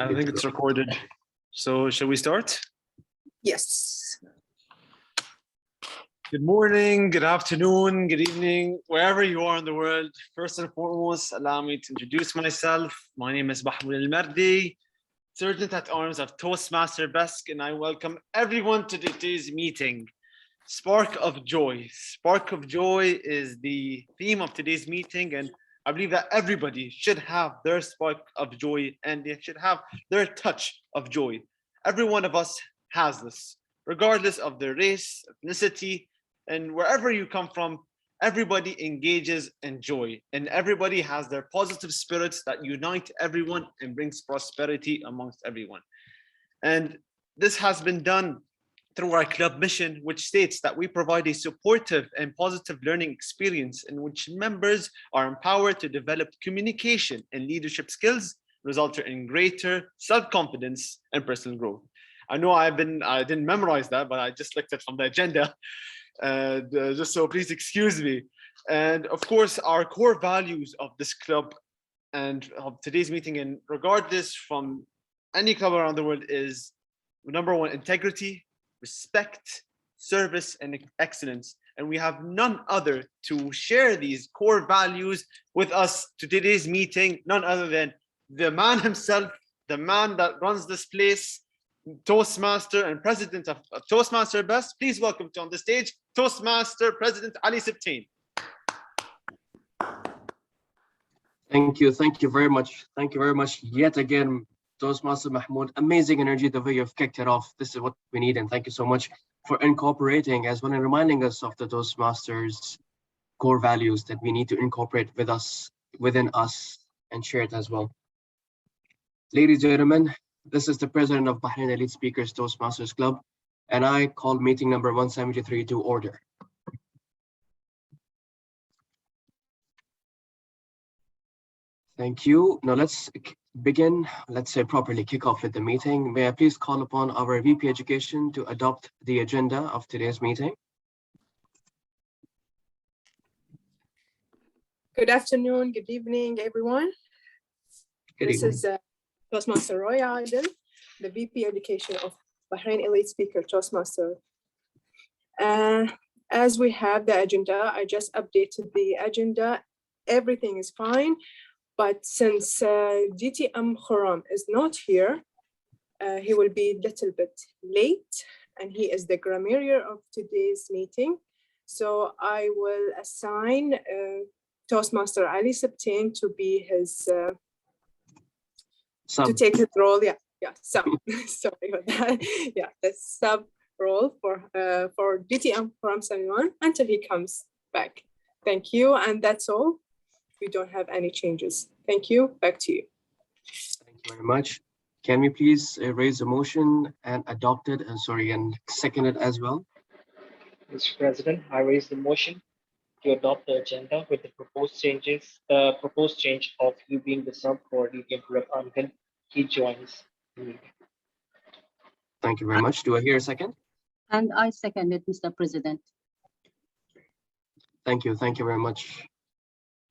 I think it's recorded. So shall we start? Yes. Good morning, good afternoon, good evening, wherever you are in the world. First and foremost, allow me to introduce myself. My name is Mahmoud Al-Mardi, Sergeant at Arms of Toastmaster Basque, and I welcome everyone to today's meeting. Spark of Joy. Spark of Joy is the theme of today's meeting, and I believe that everybody should have their spark of joy and they should have their touch of joy. Every one of us has this, regardless of their race, ethnicity, and wherever you come from. Everybody engages in joy, and everybody has their positive spirits that unite everyone and brings prosperity amongst everyone. And this has been done through our club mission, which states that we provide a supportive and positive learning experience in which members are empowered to develop communication and leadership skills, resulting in greater self-confidence and personal growth. I know I didn't memorize that, but I just looked at it from the agenda, and just so please excuse me. And of course, our core values of this club and of today's meeting, and regardless from any club around the world, is number one, integrity, respect, service, and excellence. And we have none other to share these core values with us to today's meeting, none other than the man himself, the man that runs this place, Toastmaster and President of Toastmaster Basque. Please welcome to on the stage, Toastmaster President Ali Sibtain. Thank you very much. Thank you very much yet again, Toastmaster Mahmoud. Amazing energy, the way you've kicked it off. This is what we need, and thank you so much for incorporating as well and reminding us of the Toastmasters core values that we need to incorporate within us and share it as well. Ladies and gentlemen, this is the president of Bahrain Elite Speakers Toastmasters Club, and I call meeting number 173 to order. Thank you. Now let's begin, let's say properly kick off with the meeting. May I please call upon our VP Education to adopt the agenda of today's meeting? Good afternoon, good evening, everyone. This is Toastmaster Roy Adel, the VP Education of Bahrain Elite Speaker Toastmaster. As we have the agenda, I just updated the agenda. Everything is fine. But since DTM Khurram is not here, he will be a little bit late, and he is the grammarian of today's meeting. So I will assign Toastmaster Ali Sibtain to be his, to take his role. Sub. Sorry about that. Yeah, the sub role for DTM Khurram Salman until he comes back. Thank you, and that's all. We don't have any changes. Thank you. Back to you. Thank you very much. Can we please raise a motion and adopt it and second it as well? Mr. President, I raise the motion to adopt the agenda with the proposed changes, proposed change of you being the sub for DTM until he joins the meeting. Thank you very much. Do I hear a second? And I second it, Mr. President. Thank you. Thank you very much,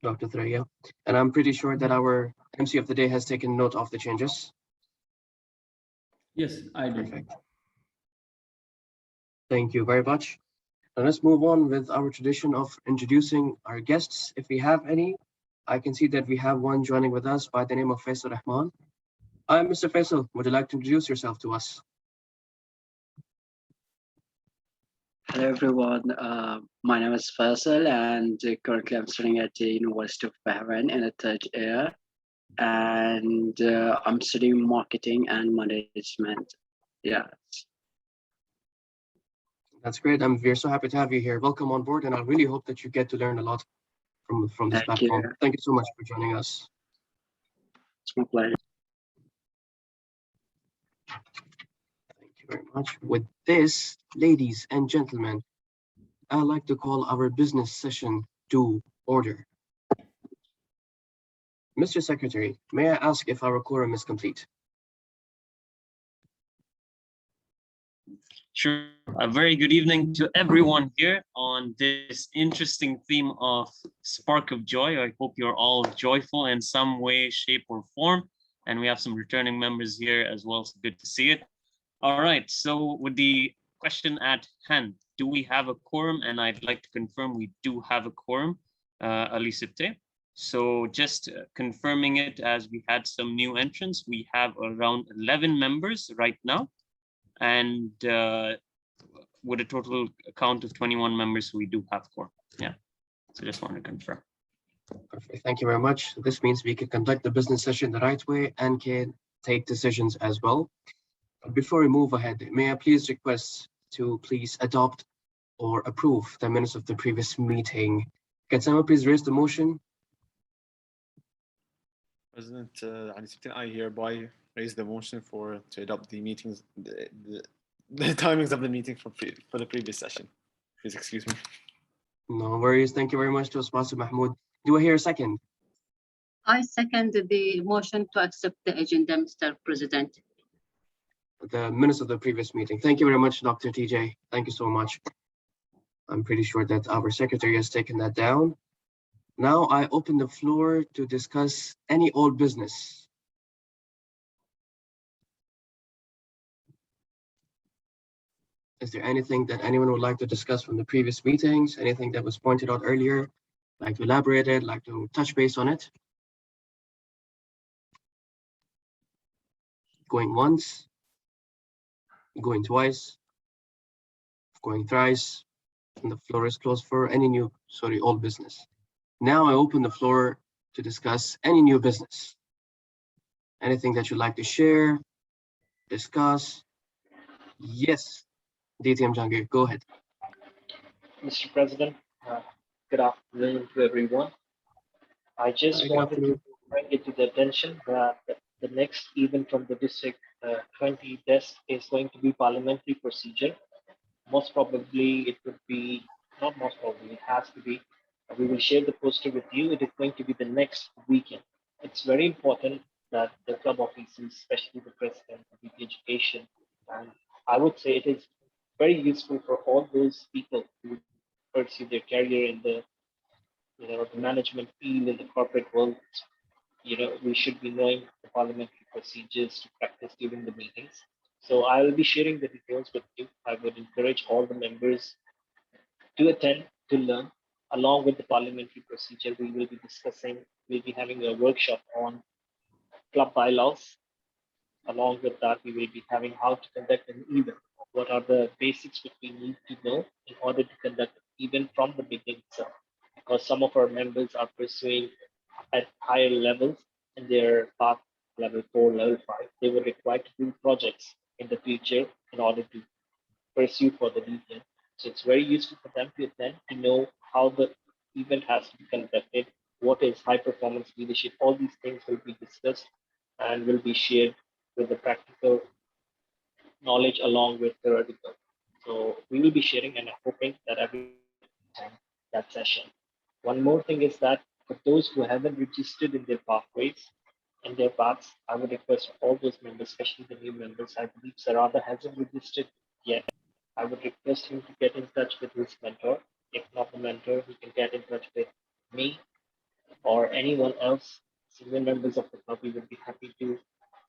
Dr. Threya. And I'm pretty sure that our MC of the day has taken note of the changes. Yes, I do. Perfect. Thank you very much. Now let's move on with our tradition of introducing our guests. If we have any, I can see that we have one joining with us by the name of Faisal Rahman. Hi, Mr. Faisal. Would you like to introduce yourself to us? Hello everyone, my name is Faisal, and currently I'm studying at the University of Bahrain in the third year, and I'm studying marketing and management. Yeah. That's great. We're so happy to have you here. Welcome on board, and I really hope that you get to learn a lot from this platform. Thank you so much for joining us. It's my pleasure. Very much. With this, ladies and gentlemen, I'd like to call our business session to order. Mr. Secretary, may I ask if our quorum is complete? Sure. A very good evening to everyone here on this interesting theme of Spark of Joy. I hope you're all joyful in some way, shape, or form. and we have some returning members here as well. So good to see it. All right, so with the question at hand, do we have a quorum? And I'd like to confirm we do have a quorum, Ali Sitte. So just confirming it, as we had some new entrants, we have around 11 members right now, and with a total count of 21 members, we do have quorum. Yeah, so just want to confirm. Perfect. Thank you very much. This means we can conduct the business session the right way and can take decisions as well. Before we move ahead, may I please request to please adopt or approve the minutes of the previous meeting? Can someone please raise the motion? President Ali Sibtin, I hereby raise the motion to adopt the meetings, the timings of the meeting for the previous session. Please excuse me. No worries. Thank you very much, Toastmaster Mahmoud. Do I hear a second? I second the motion to accept the agenda, Mr. President. The minutes of the previous meeting. Thank you very much, Dr. TJ. Thank you so much. I'm pretty sure that our secretary has taken that down. Now I open the floor to discuss any old business. Is there anything that anyone would like to discuss from the previous meetings? Anything that was pointed out earlier? Like to elaborate it, like to touch base on it? Going once, going twice, going thrice, and the floor is closed for any old business. Now I open the floor to discuss any new business. Anything that you'd like to share, discuss? Yes, DTM Jangir, go ahead. Mr. President, good afternoon to everyone. I just Good wanted afternoon. to bring it to the attention that the next event from the District 20 desk is going to be parliamentary procedure. Most probably it would be, not most probably, it has to be. We will share the poster with you. It is going to be the next weekend. It's very important that the club officers, especially the president of the education, and I would say it is very useful for all those people who pursue their career in the the management field in the corporate world. We should be knowing the parliamentary procedures to practice during the meetings. So I will be sharing the details with you. I would encourage all the members to attend, to learn. Along with the parliamentary procedure, we'll be having a workshop on club bylaws. Along with that, we will be having how to conduct an event. What are the basics which we need to know in order to conduct an event from the beginning itself? Because some of our members are pursuing at higher levels in their path, level 4, level 5. They were required to do projects in the future in order to pursue for the event. So it's very useful for them to attend, to know how the event has to be conducted, what is high performance leadership. All these things will be discussed and will be shared with the practical knowledge along with theoretical. So we will be sharing and hoping that every time that session. One more thing is that for those who haven't registered in their pathways and their paths, I would request all those members, especially the new members. I believe Sarada hasn't registered yet. I would request him to get in touch with his mentor. If not the mentor, he can get in touch with me or anyone else, senior members of the club. We would be happy to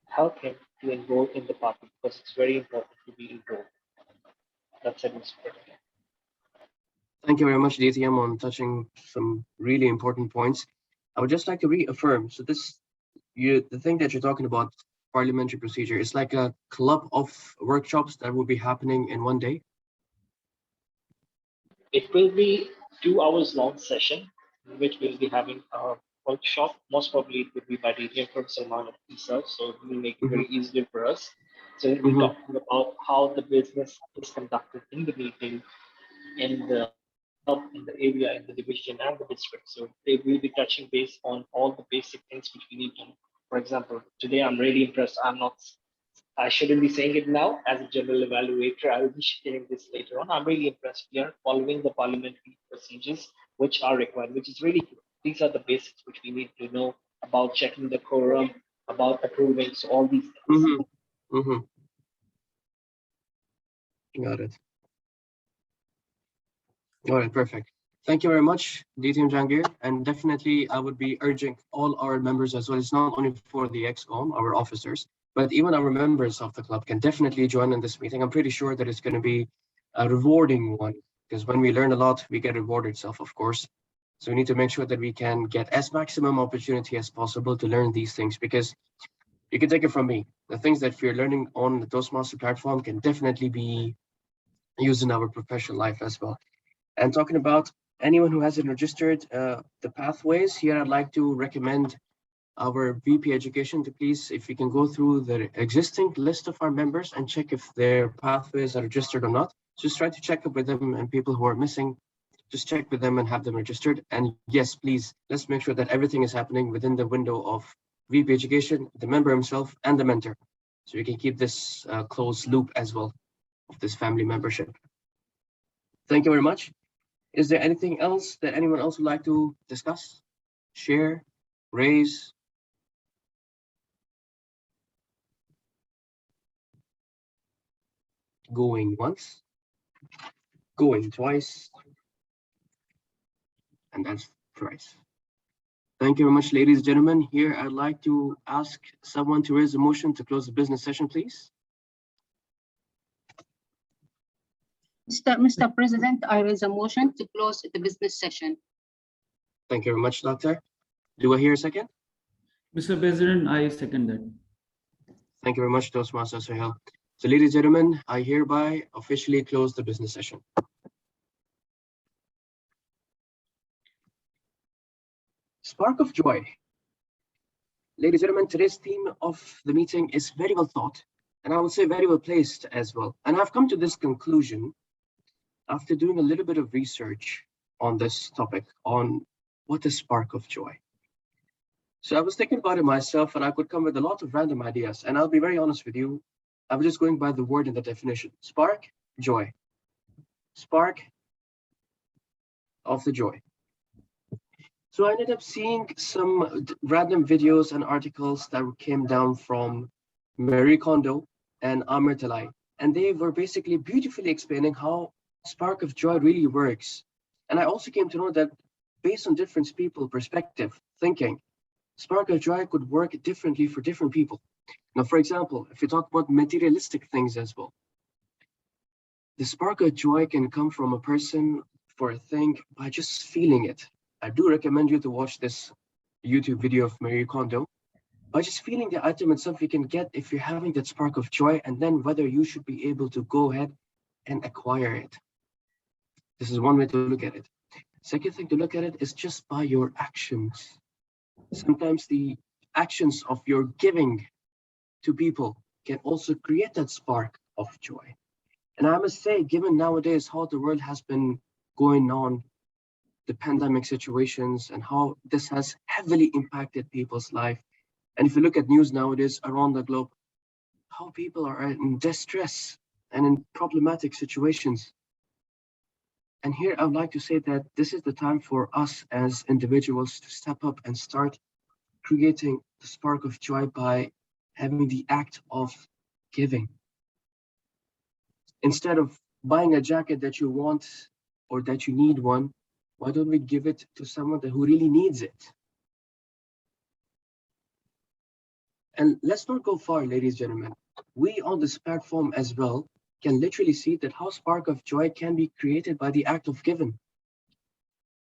help him to enroll in the party because it's very important to be enrolled. That's it, Mr. President. Thank you very much, DTM, on touching some really important points. I would just like to reaffirm. So the thing that you're talking about, parliamentary procedure, is like a club of workshops that will be happening in one day. It will be 2 hours long session in which we'll be having a workshop. Most probably it would be by DTM from Salman himself, so he will make it very easier for us. So we'll be talking about how the business is conducted in the meeting, in the area, in the division and the district. So they will be touching base on all the basic things which we need to know. For example, today I'm really impressed. I shouldn't be saying it now as a general evaluator. I will be sharing this later on. I'm really impressed. We are following the parliamentary procedures which are required, which is really good. These are the basics which we need to know about checking the quorum, about approving, so all these things. Got it. All right, perfect. Thank you very much, DTM Jangir. And definitely, I would be urging all our members as well. It's not only for the XCOM, our officers, but even our members of the club can definitely join in this meeting. I'm pretty sure that it's going to be a rewarding one, because when we learn a lot, we get rewarded self, of course. So we need to make sure that we can get as maximum opportunity as possible to learn these things, because you can take it from me. The things that we're learning on the Toastmaster platform can definitely be used in our professional life as well. And talking about anyone who hasn't registered the pathways here, I'd like to recommend our VP Education to please, if we can go through the existing list of our members and check if their pathways are registered or not. Just try to check up with them, and people who are missing, just check with them and have them registered. And yes, please, let's make sure that everything is happening within the window of VP Education, the member himself, and the mentor. So we can keep this closed loop as well of this family membership. Thank you very much. Is there anything else that anyone else would like to discuss, share, raise? Going once, going twice, and that's thrice. Thank you very much, ladies and gentlemen. Here, I'd like to ask someone to raise a motion to close the business session, please. Mr. President, I raise a motion to close the business session. Thank you very much, Doctor. Do I hear a second? Mr. President, I second that. Thank you very much, Toastmaster Sohail. So, ladies and gentlemen, I hereby officially close the business session. Spark of joy. Ladies and gentlemen, today's theme of the meeting is very well thought, and I would say very well placed as well. And I've come to this conclusion after doing a little bit of research on this topic, on what is spark of joy. So I was thinking about it myself, and I could come with a lot of random ideas. And I'll be very honest with you, I was just going by the word in the definition. Spark, joy. Spark of the joy. So I ended up seeing some random videos and articles that came down from Marie Kondo and Amr Talai. And they were basically beautifully explaining how spark of joy really works. And I also came to know that based on different people's perspective, thinking, spark of joy could work differently for different people. Now, for example, if you talk about materialistic things as well, the spark of joy can come from a person for a thing by just feeling it. I do recommend you to watch this YouTube video of Marie Kondo. By just feeling the item itself, you can get if you're having that spark of joy, and then whether you should be able to go ahead and acquire it. This is one way to look at it. Second thing to look at it is just by your actions. Sometimes the actions of your giving to people can also create that spark of joy. And I must say, given nowadays how the world has been going on, the pandemic situations and how this has heavily impacted people's life. And if you look at news nowadays around the globe, how people are in distress and in problematic situations. And here I would like to say that this is the time for us as individuals to step up and start creating the spark of joy by having the act of giving. Instead of buying a jacket that you want or that you need one, why don't we give it to someone who really needs it? And let's not go far, ladies and gentlemen. We on this platform as well can literally see that how spark of joy can be created by the act of giving.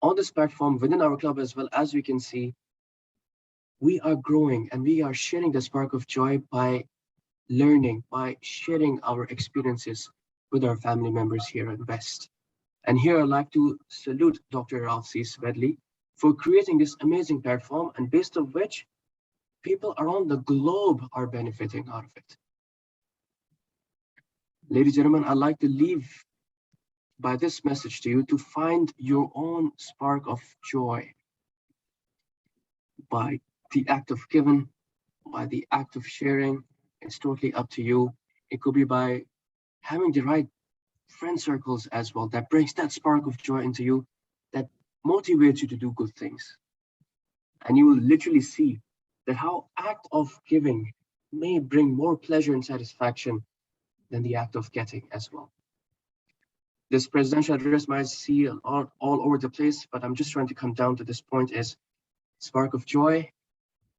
On this platform, within our club as well, as we can see, we are growing and we are sharing the spark of joy by learning, by sharing our experiences with our family members here at West. And here I'd like to salute Dr. Ralphie Smedley for creating this amazing platform, and based on which people around the globe are benefiting out of it. Ladies and gentlemen, I'd like to leave by this message to you to find your own spark of joy by the act of giving, by the act of sharing. It's totally up to you. It could be by having the right friend circles as well that brings that spark of joy into you, that motivates you to do good things. And you will literally see that how act of giving may bring more pleasure and satisfaction than the act of getting as well. This presidential address might see all over the place, but I'm just trying to come down to this point is spark of joy,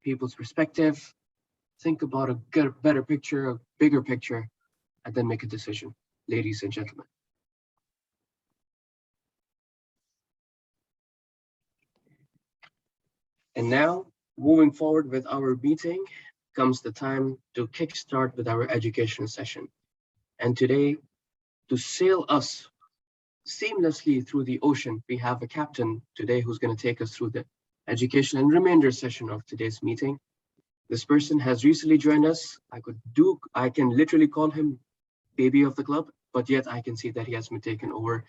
people's perspective, think about a better picture, a bigger picture, and then make a decision, ladies and gentlemen. And now, moving forward with our meeting, comes the time to kickstart with our educational session. And today, to sail us seamlessly through the ocean, we have a captain today who's going to take us through the education and remainder session of today's meeting. This person has recently joined us. I can literally call him baby of the club, but yet I can see that he has been taken over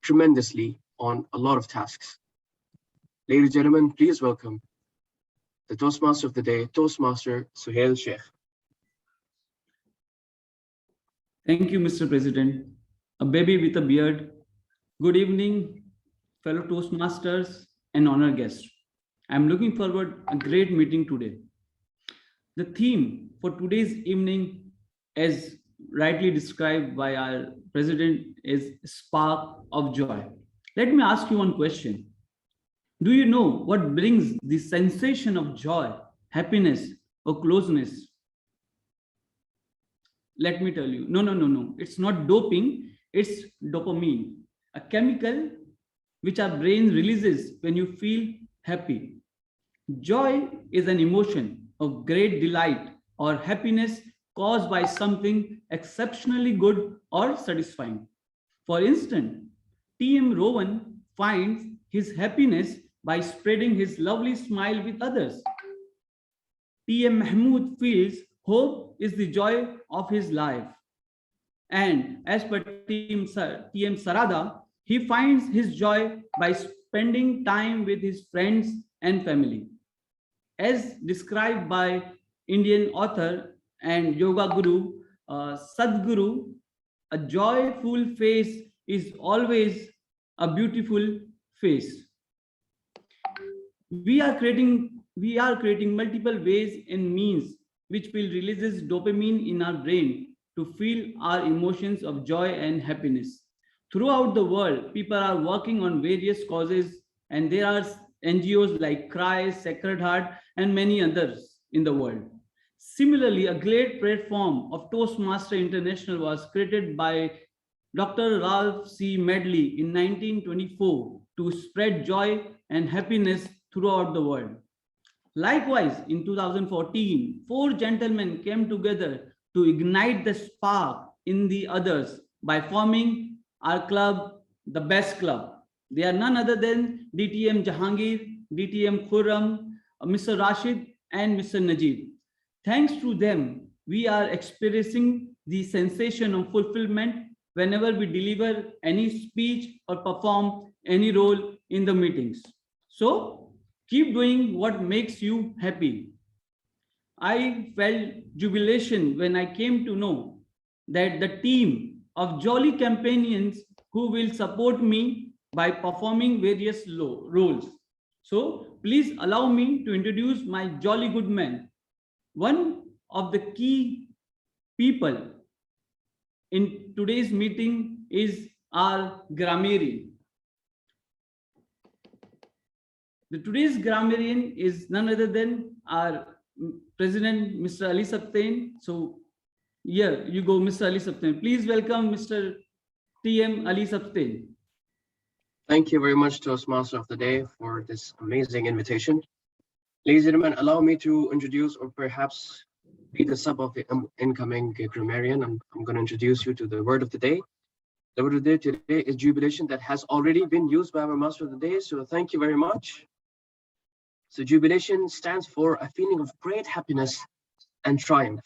tremendously on a lot of tasks. Ladies and gentlemen, please welcome the Toastmaster of the day, Toastmaster Suhail Sheikh. Thank you, Mr. President. A baby with a beard. Good evening, fellow Toastmasters and honored guests. I'm looking forward to a great meeting today. The theme for today's evening, as rightly described by our president, is spark of joy. Let me ask you one question. Do you know what brings the sensation of joy, happiness, or closeness? Let me tell you, no. It's not doping, it's dopamine, a chemical which our brain releases when you feel happy. Joy is an emotion of great delight or happiness caused by something exceptionally good or satisfying. For instance, T.M. Rowan finds his happiness by spreading his lovely smile with others. T.M. Mahmood feels hope is the joy of his life. And as per T.M. Sarada, he finds his joy by spending time with his friends and family. As described by Indian author and yoga guru Sadhguru, a joyful face is always a beautiful face. We are creating multiple ways and means which will releases dopamine in our brain to feel our emotions of joy and happiness. Throughout the world, people are working on various causes, and there are NGOs like Cry, Sacred Heart, and many others in the world. Similarly, a great platform of Toastmaster International was created by Dr. Ralph C. Medley in 1924 to spread joy and happiness throughout the world. Likewise, in 2014, 4 gentlemen came together to ignite the spark in the others by forming our club, the Best Club. They are none other than DTM Jahangir, DTM Khurram, Mr. Rashid, and Mr. Najib. Thanks to them, we are experiencing the sensation of fulfillment whenever we deliver any speech or perform any role in the meetings. So, keep doing what makes you happy. I felt jubilation when I came to know that the team of jolly companions who will support me by performing various roles. So please allow me to introduce my jolly good men. One of the key people in today's meeting is our grammarian. Today's grammarian is none other than our President, Mr. Ali Saptain. So here you go, Mr. Ali Saptain. Please welcome Mr. T.M. Ali Saptain. Thank you very much, Toastmaster of the Day, for this amazing invitation. Ladies and gentlemen, allow me to introduce, or perhaps be the sub of the incoming grammarian. I'm going to introduce you to the word of the day. The word of the day today is jubilation, that has already been used by our Master of the Day. So thank you very much. So jubilation stands for a feeling of great happiness and triumph.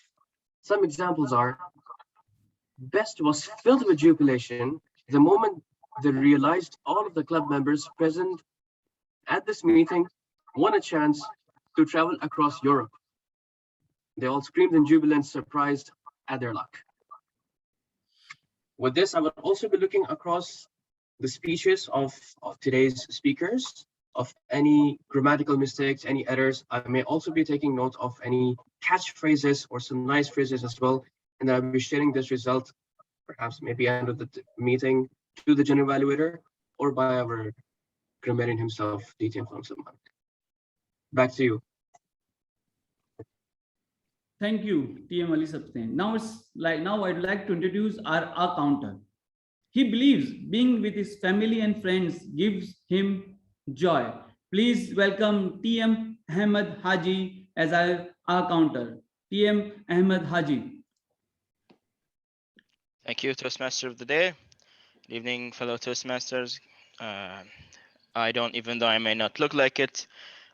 Some examples are: Best was filled with jubilation the moment they realized all of the club members present at this meeting won a chance to travel across Europe. They all screamed in jubilant surprise at their luck. With this, I will also be looking across the speeches of today's speakers, of any grammatical mistakes, any errors. I may also be taking note of any catchphrases or some nice phrases as well. And I'll be sharing this result, perhaps maybe end of the meeting, to the general evaluator or by our grammarian himself, DTM Samman. Back to you. Thank you, TM Ali Sabtain. Now I'd like to introduce our counter. He believes being with his family and friends gives him joy. Please welcome TM Ahmed Haji as our counter. TM Ahmed Haji. Thank you, Toastmaster of the day. Good evening, fellow Toastmasters. Even though I may not look like it,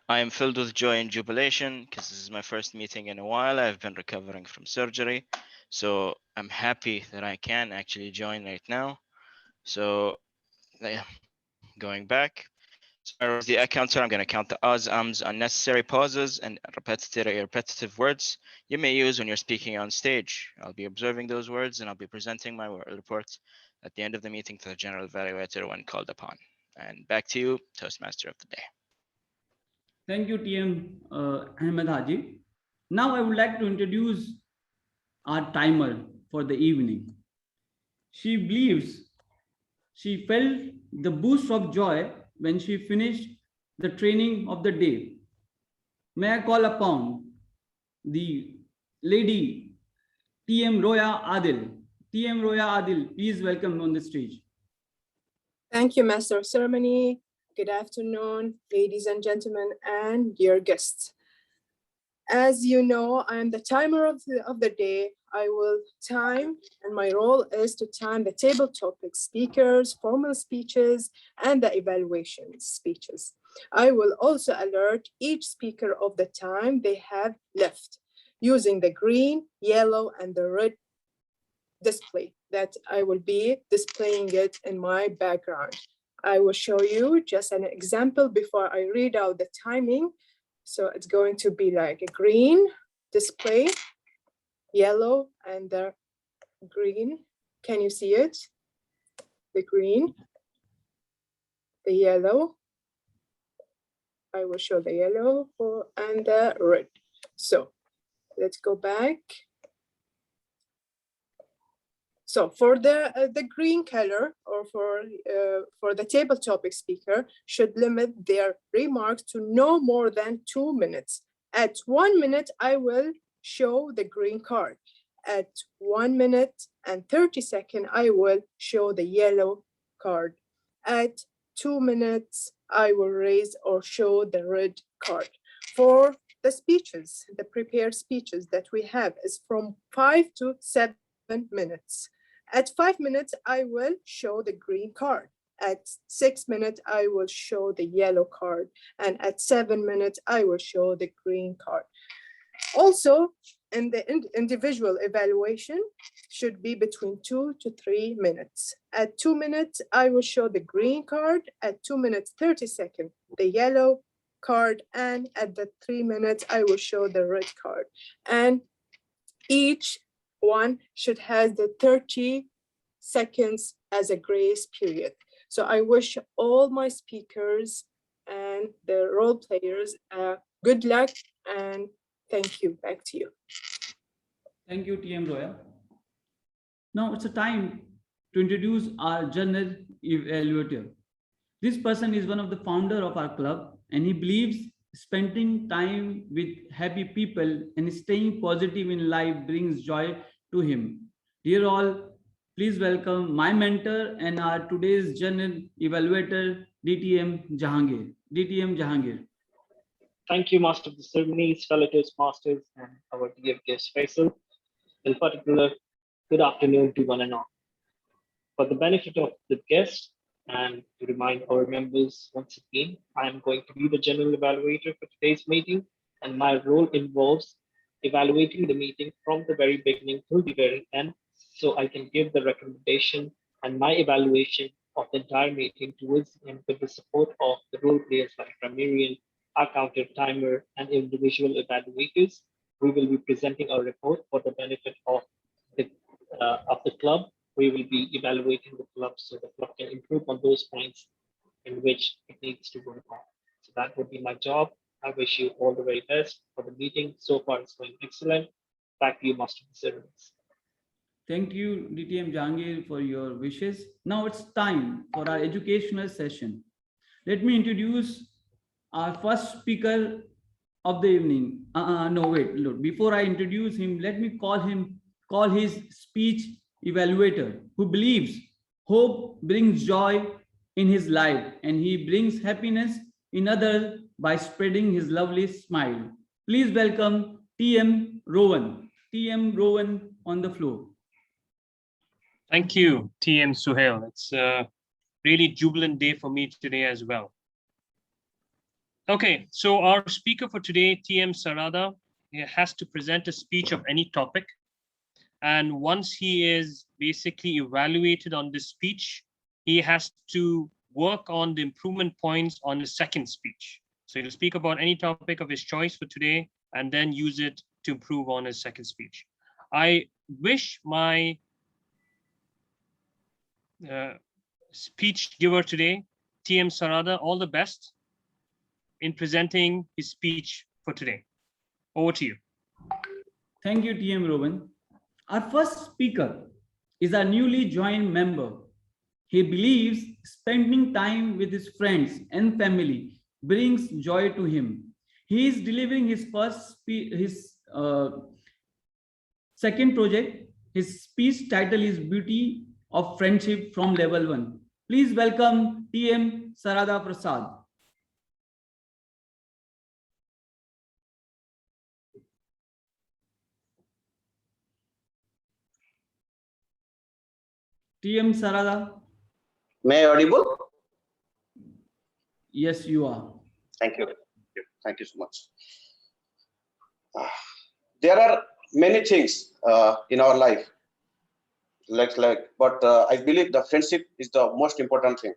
I am filled with joy and jubilation because this is my first meeting in a while. I've been recovering from surgery. So I'm happy that I can actually join right now. So yeah, going back. So as the counter, I'm going to count the ahs, ums, unnecessary pauses, and repetitive words you may use when you're speaking on stage. I'll be observing those words and I'll be presenting my report at the end of the meeting to the general evaluator when called upon. And back to you, Toastmaster of the day. Thank you, TM Ahmed Haji. Now I would like to introduce our timer for the evening. She believes she felt the boost of joy when she finished the training of the day. May I call upon the lady TM Roya Adil. TM Roya Adil, please welcome on the stage. Thank you, Master of Ceremony. Good afternoon, ladies and gentlemen, and dear guests. As you know, I am the timer of the day. I will time, and my role is to time the table topic speakers, formal speeches, and the evaluation speeches. I will also alert each speaker of the time they have left using the green, yellow, and the red display that I will be displaying it in my background. I will show you just an example before I read out the timing. So it's going to be like a green display, yellow, and the green. Can you see it? The green, the yellow. I will show the yellow and the red. So let's go back. So for the green color, or for the table topic speaker, should limit their remarks to no more than 2 minutes. At 1 minute, I will show the green card. At 1 minute and 30 seconds, I will show the yellow card. At 2 minutes, I will raise or show the red card. For the speeches, the prepared speeches that we have is from 5 to 7 minutes. At 5 minutes, I will show the green card. At 6 minutes, I will show the yellow card. And at 7 minutes, I will show the green card. Also, in the individual evaluation should be between 2 to 3 minutes. At 2 minutes, I will show the green card. At 2 minutes, 30 seconds, the yellow card. And at the 3 minutes, I will show the red card. And each one should have the 30 seconds as a grace period. So I wish all my speakers and the role players good luck and thank you. Back to you. Thank you, TM Roya. Now it's a time to introduce our general evaluator. This person is one of the founder of our club, and he believes spending time with happy people and staying positive in life brings joy to him. Dear all, please welcome my mentor and our today's general evaluator, DTM Jahangir. DTM Jahangir. Thank you, Master of the Ceremonies, fellow Toastmasters, and our dear guest Faisal. In particular, good afternoon to one and all. For the benefit of the guests and to remind our members once again, I am going to be the general evaluator for today's meeting, and my role involves evaluating the meeting from the very beginning to the very end, so I can give the recommendation and my evaluation of the entire meeting towards the end with the support of the role players like grammarian, our counter timer, and individual evaluators. We will be presenting our report for the benefit of the club. We will be evaluating the club so the club can improve on those points in which it needs to work on. So that would be my job. I wish you all the very best for the meeting. So far, it's going excellent. Back to you, Master of the Ceremonies. Thank you, DTM Jahangir, for your wishes. Now it's time for our educational session. Let me introduce our first speaker of the evening. No, wait, look, before I introduce him, let me call his speech evaluator, who believes hope brings joy in his life and he brings happiness in others by spreading his lovely smile. Please welcome TM Rowan. TM Rowan on the floor. Thank you, TM Suhail. It's a really jubilant day for me today as well. Okay, so our speaker for today, TM Sarada, he has to present a speech of any topic. And once he is basically evaluated on this speech, he has to work on the improvement points on his second speech. So he'll speak about any topic of his choice for today and then use it to improve on his second speech. I wish my speech giver today, TM Sarada, all the best in presenting his speech for today. Over to you. Thank you, TM Rowan. Our first speaker is our newly joined member. He believes spending time with his friends and family brings joy to him. He is delivering his second project. His speech title is Beauty of Friendship from Level 1. Please welcome TM Sarada Prasad. TM Sarada. May I audible? Yes, you are. Thank you. Thank you so much. There are many things in our life, but I believe the friendship is the most important thing.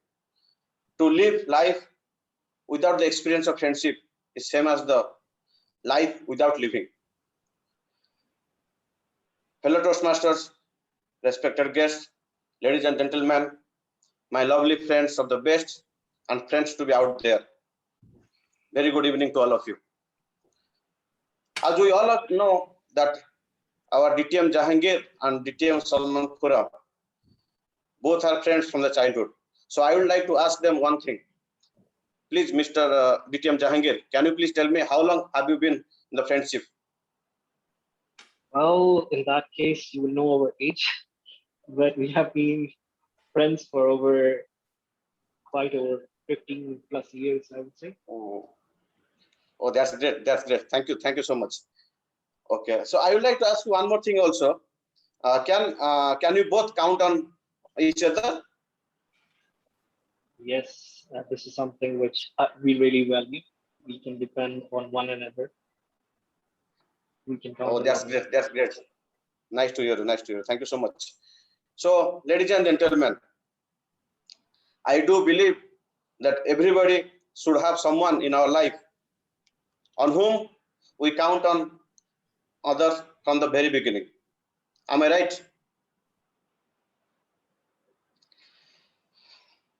To live life without the experience of friendship is same as the life without living. Fellow Toastmasters, respected guests, ladies and gentlemen, my lovely friends of the best and friends to be out there. Very good evening to all of you. As we all know that our DTM Jahangir and DTM Salman Khurram both are friends from the childhood. So I would like to ask them one thing. Please, Mr. DTM Jahangir, can you please tell me how long have you been in the friendship? Well, in that case, you will know our age, but we have been friends for quite over 15 plus years, I would say. Oh, that's great. That's great. Thank you. Thank you so much. Okay. So I would like to ask you one more thing also. Can you both count on each other? Yes, this is something which we really value. We can depend on one another. We can count. Oh, that's great. That's great. Nice to hear. Nice to hear. Thank you so much. So, ladies and gentlemen, I do believe that everybody should have someone in our life on whom we count on others from the very beginning. Am I right?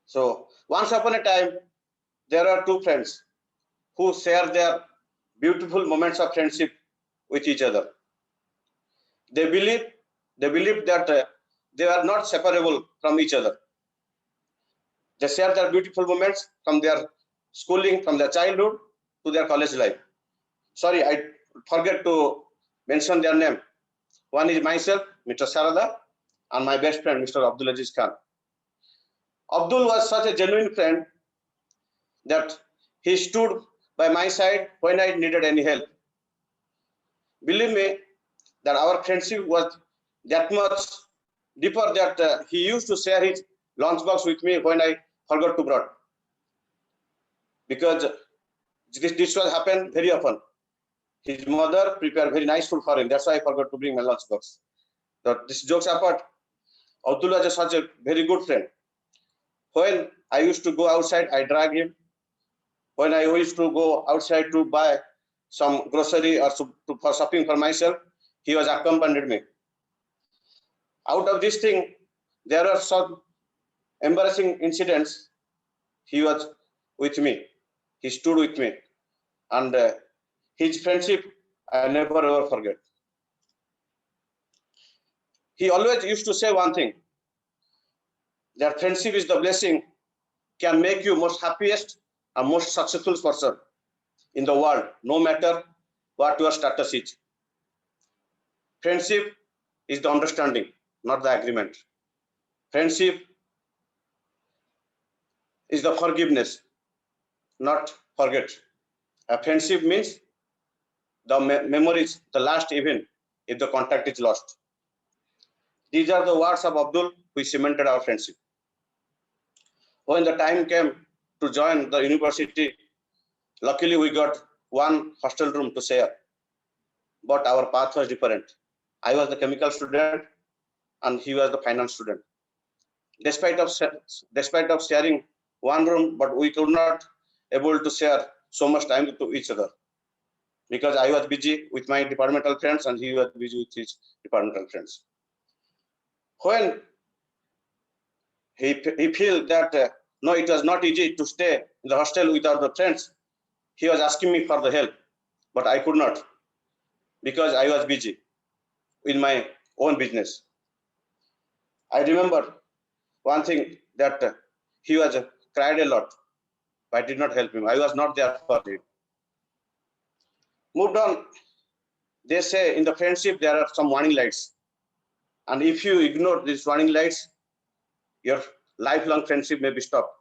So, once upon a time, there are two friends who share their beautiful moments of friendship with each other. They believe that they are not separable from each other. They share their beautiful moments from their schooling, from their childhood to their college life. Sorry, I forget to mention their name. One is myself, Mr. Sarada, and my best friend, Mr. Abdul Aziz Khan. Abdul was such a genuine friend that he stood by my side when I needed any help. Believe me, that our friendship was that much deeper that he used to share his lunchbox with me when I forgot to bring. Because this was happen very often. His mother prepared very nice food for him. That's why I forgot to bring my lunchbox. So this jokes apart, Abdul was such a very good friend. When I used to go outside, I drag him. When I used to go outside to buy some grocery or for shopping for myself, he was accompanied me. Out of this thing, there are some embarrassing incidents. He was with me. He stood with me. And his friendship, I never ever forget. He always used to say one thing, that friendship is the blessing, can make you most happiest and most successful person in the world, no matter what your status is. Friendship is the understanding, not the agreement. Friendship is the forgiveness, not forget. A friendship means the memories, the last event, if the contact is lost. These are the words of Abdul, who cemented our friendship. When the time came to join the university, luckily we got one hostel room to share, but our path was different. I was the chemical student and he was the finance student. Despite of sharing one room, but we could not able to share so much time to each other, because I was busy with my departmental friends and he was busy with his departmental friends. When he felt that no, it was not easy to stay in the hostel without the friends, he was asking me for the help, but I could not, because I was busy in my own business. I remember one thing, that he was cried a lot, but I did not help him. I was not there for him. Moved on. They say in the friendship there are some warning lights, and if you ignore these warning lights, your lifelong friendship may be stopped.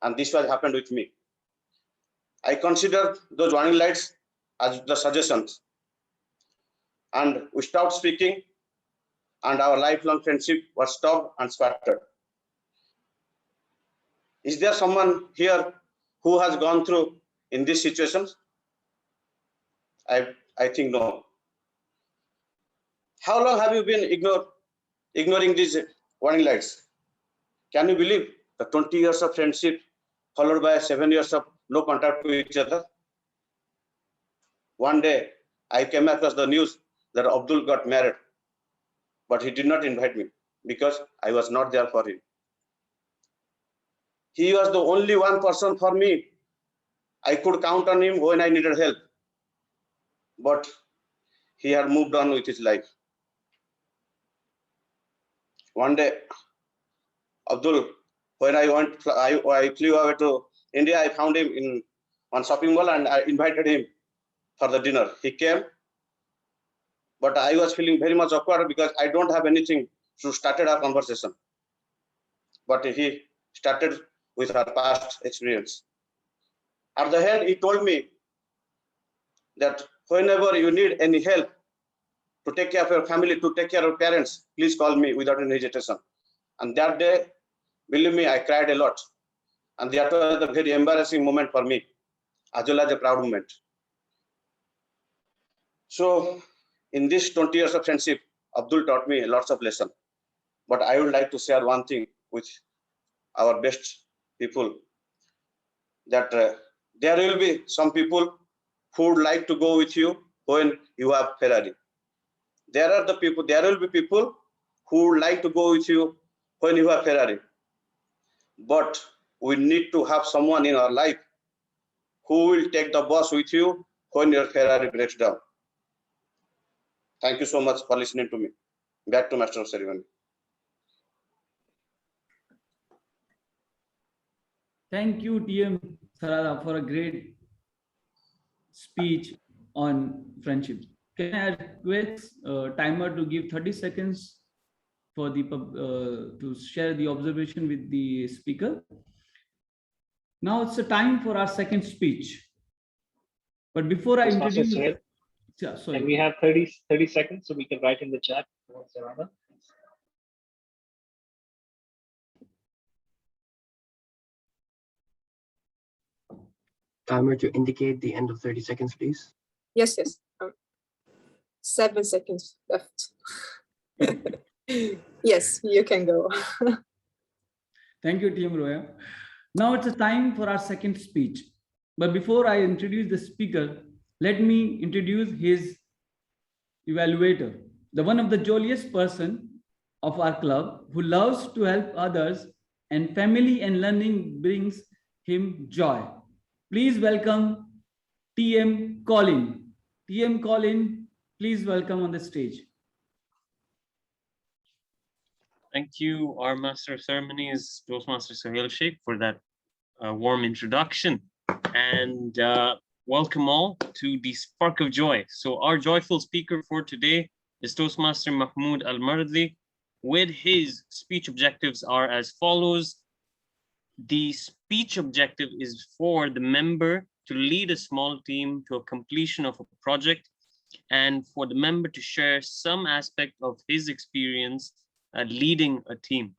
And this was happened with me. I consider those warning lights as the suggestions, and we stopped speaking, and our lifelong friendship was stopped and scattered. Is there someone here who has gone through in these situations? I think no. How long have you been ignoring these warning lights? Can you believe the 20 years of friendship followed by 7 years of no contact with each other? One day, I came across the news that Abdul got married, but he did not invite me because I was not there for him. He was the only one person for me. I could count on him when I needed help, but he had moved on with his life. One day, Abdul, when I flew away to India, I found him in one shopping mall and I invited him for the dinner. He came, but I was feeling very much awkward because I don't have anything to start our conversation. But he started with our past experience. At the end, he told me that whenever you need any help to take care of your family, to take care of parents, please call me without any hesitation. And that day, believe me, I cried a lot. And that was a very embarrassing moment for me, as well as a proud moment. So in this 20 years of friendship, Abdul taught me lots of lessons. But I would like to share one thing with our best people, that there will be some people who would like to go with you when you have Ferrari. There will be people who would like to go with you when you have Ferrari. But we need to have someone in our life who will take the bus with you when your Ferrari breaks down. Thank you so much for listening to me. Back to Master of Ceremony. Thank you, TM Sarada, for a great speech on friendship. Can I request timer to give 30 seconds for the to share the observation with the speaker? Now it's a time for our second speech. But before I introduce, yeah, sorry. And we have 30 seconds, so we can write in the chat. Timer to indicate the end of 30 seconds, please. Yes. 7 seconds left. Yes, you can go. Thank you, TM Roya. Now it's a time for our second speech. But before I introduce the speaker, let me introduce his evaluator, the one of the jolliest person of our club who loves to help others, and family and learning brings him joy. Please welcome TM Colin. TM Colin, please welcome on the stage. Thank you, our Master of Ceremonies, Toastmaster Sohail Sheikh, for that warm introduction. And welcome all to the Spark of Joy. So our joyful speaker for today is Toastmaster Mahmoud Al-Mardi. With his speech objectives are as follows. The speech objective is for the member to lead a small team to a completion of a project, and for the member to share some aspect of his experience leading a team.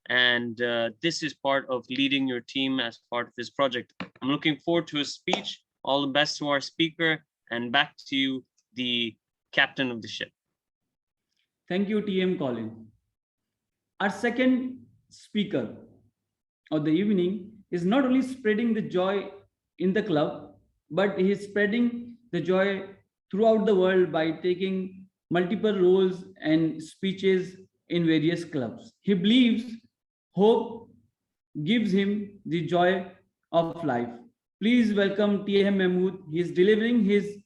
And this is part of leading your team as part of this project. I'm looking forward to his speech. All the best to our speaker, and back to you, the captain of the ship. Thank you, TM Colin. Our second speaker of the evening is not only spreading the joy in the club, but he is spreading the joy throughout the world by taking multiple roles and speeches in various clubs. He believes hope gives him the joy of life. Please welcome TM Mahmood. He is delivering his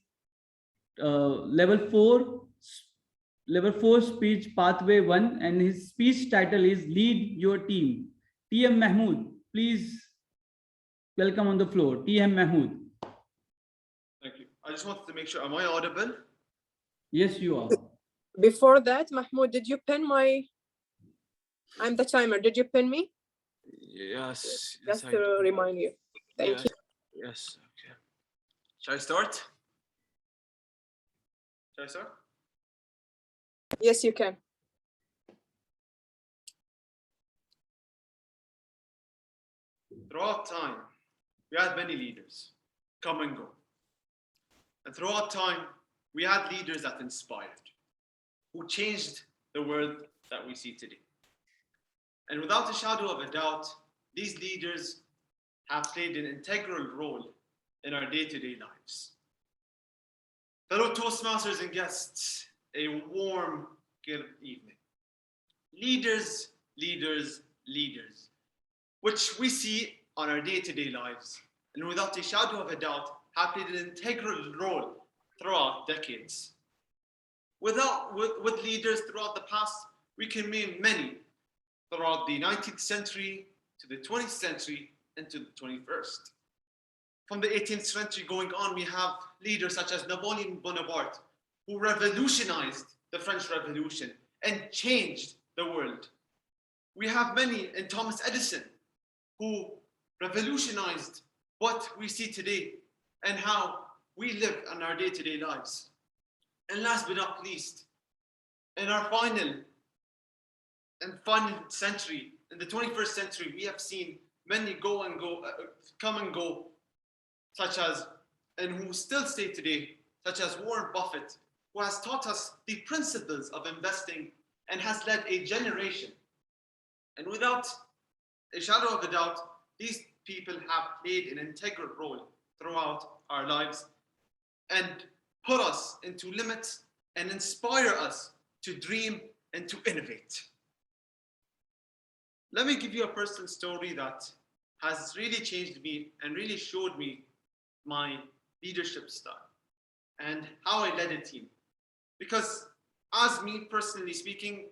level 4 speech pathway 1, and his speech title is Lead Your Team. TM Mahmood, please welcome on the floor. TM Mahmood. Thank you. I just wanted to make sure, am I audible? Yes, you are. Before that, Mahmoud, did you pin my? I'm the timer. Did you pin me? Yes. Just to remind you. Thank you. Yes. Okay. Shall I start? Shall I start? Yes, you can. Throughout time, we had many leaders come and go. And throughout time, we had leaders that inspired, who changed the world that we see today. And without a shadow of a doubt, these leaders have played an integral role in our day-to-day lives. Fellow Toastmasters and guests, a warm good evening. Leaders, leaders, leaders, which we see on our day-to-day lives, and without a shadow of a doubt, have played an integral role throughout decades. With leaders throughout the past, we can name many throughout the 19th century to the 20th century and to the 21st. From the 18th century going on, we have leaders such as Napoleon Bonaparte, who revolutionized the French Revolution and changed the world. We have many in Thomas Edison, who revolutionized what we see today and how we live in our day-to-day lives. And last but not least, in our final century, in the 21st century, we have seen many come and go, such as, and who still stay today, such as Warren Buffett, who has taught us the principles of investing and has led a generation. And without a shadow of a doubt, these people have played an integral role throughout our lives and put us into limits and inspire us to dream and to innovate. Let me give you a personal story that has really changed me and really showed me my leadership style and how I led a team. Because as me personally speaking,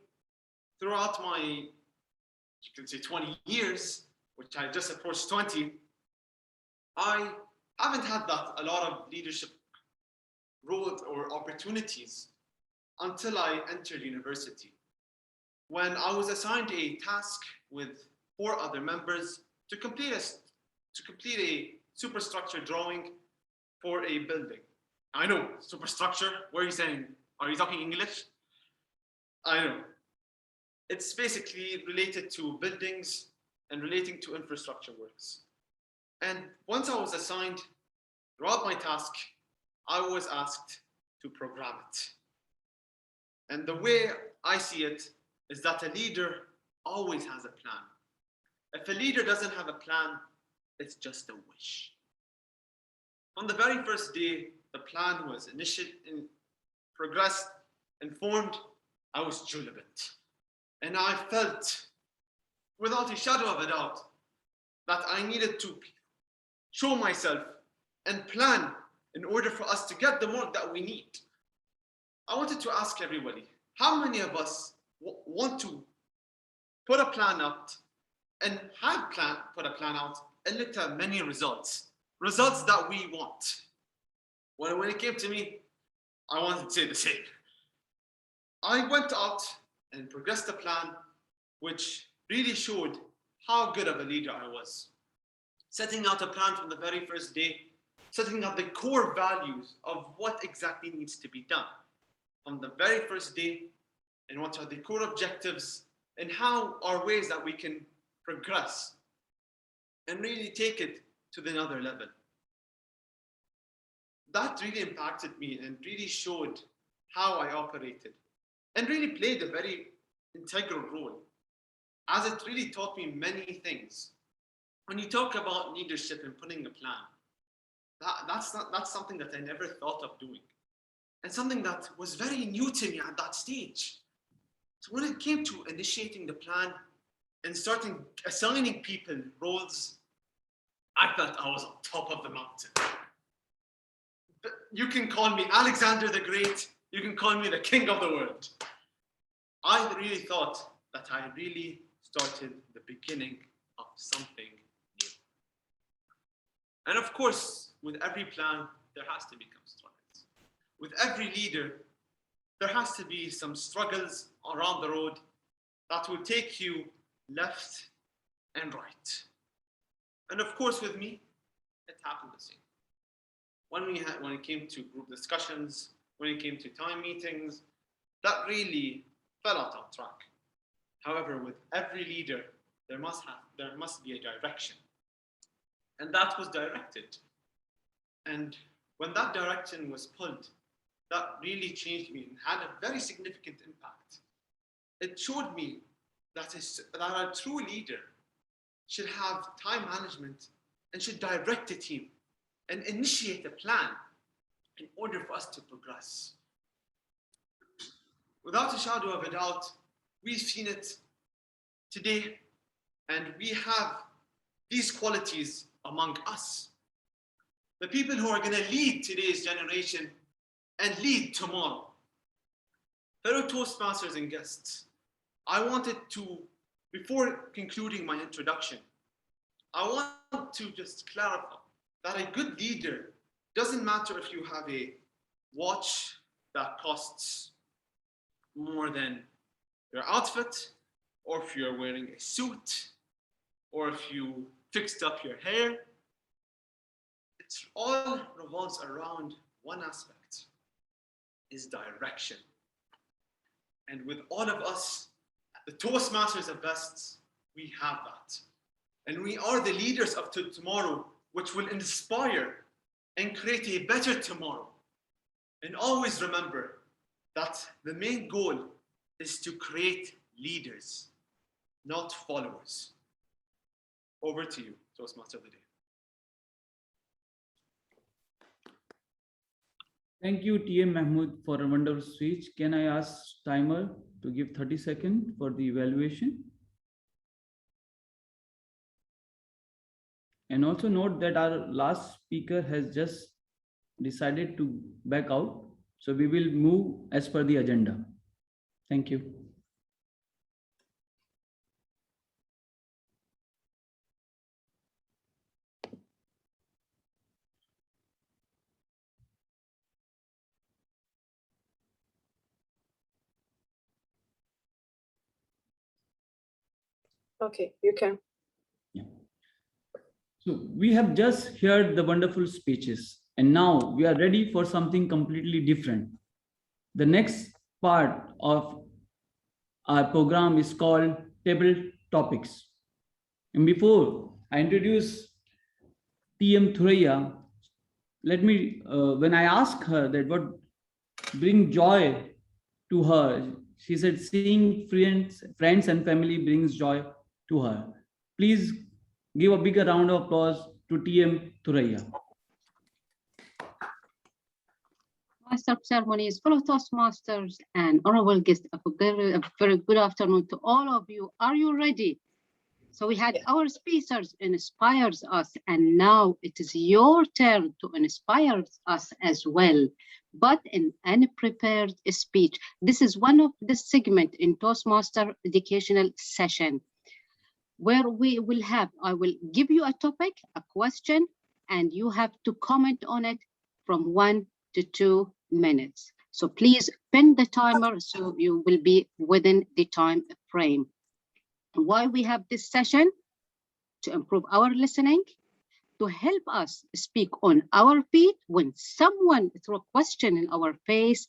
throughout my, you can say 20 years, which I just approached 20, I haven't had a lot of leadership roles or opportunities until I entered university, when I was assigned a task with 4 other members to complete a superstructure drawing for a building. I know, superstructure, what are you saying? Are you talking English? I know. It's basically related to buildings and relating to infrastructure works. And once I was assigned, throughout my task, I was asked to program it. And the way I see it is that a leader always has a plan. If a leader doesn't have a plan, it's just a wish. On the very first day, the plan was progressed and formed. I was jubilant. And I felt, without a shadow of a doubt, that I needed to show myself and plan in order for us to get the mark that we need. I wanted to ask everybody, how many of us want to put a plan out and put a plan out and looked at many results that we want. When it came to me, I wanted to say the same. I went out and progressed a plan which really showed how good of a leader I was. Setting out a plan from the very first day, setting out the core values of what exactly needs to be done from the very first day, and what are the core objectives, and how are ways that we can progress and really take it to another level. That really impacted me and really showed how I operated and really played a very integral role, as it really taught me many things. When you talk about leadership and putting a plan, that's something that I never thought of doing, and something that was very new to me at that stage. So when it came to initiating the plan and starting assigning people roles, I felt I was on top of the mountain. But you can call me Alexander the Great, you can call me the king of the world. I really thought that I really started the beginning of something new. And of course, with every plan, there has to become struggles. With every leader, there has to be some struggles around the road that will take you left and right. And of course, with me, it happened the same. When it came to group discussions, when it came to time meetings, that really fell out of track. However, with every leader, there must be a direction. And that was directed. And when that direction was pulled, that really changed me and had a very significant impact. It showed me that a true leader should have time management and should direct a team and initiate a plan in order for us to progress. Without a shadow of a doubt, we've seen it today, and we have these qualities among us. The people who are going to lead today's generation and lead tomorrow. Fellow Toastmasters and guests, I wanted to, before concluding my introduction, I want to just clarify that a good leader doesn't matter if you have a watch that costs more than your outfit, or if you're wearing a suit, or if you fixed up your hair. It all revolves around one aspect, is direction. And with all of us, the Toastmasters of Best, we have that. And we are the leaders of tomorrow, which will inspire and create a better tomorrow. And always remember that the main goal is to create leaders, not followers. Over to you, Toastmaster of the Day. Thank you, TM Mahmood, for a wonderful speech. Can I ask timer to give 30 seconds for the evaluation? And also note that our last speaker has just decided to back out. So we will move as per the agenda. Thank you. Okay, you can. Yeah. So we have just heard the wonderful speeches, and now we are ready for something completely different. The next part of our program is called Table Topics. And before I introduce TM Thuraiya, let me, when I asked her that what brings joy to her, she said seeing friends and family brings joy to her. Please give a bigger round of applause to TM Thuraiya. Master of Ceremonies, fellow Toastmasters, and honorable guests, a very good afternoon to all of you. Are you ready? So we had our speakers inspires us, and now it is your turn to inspire us as well, but in unprepared speech. This is one of the segment in Toastmaster educational session where we will have, I will give you a topic, a question, and you have to comment on it from 1 to 2 minutes. So please pin the timer so you will be within the time frame. Why we have this session? To improve our listening, to help us speak on our feet when someone throws a question in our face,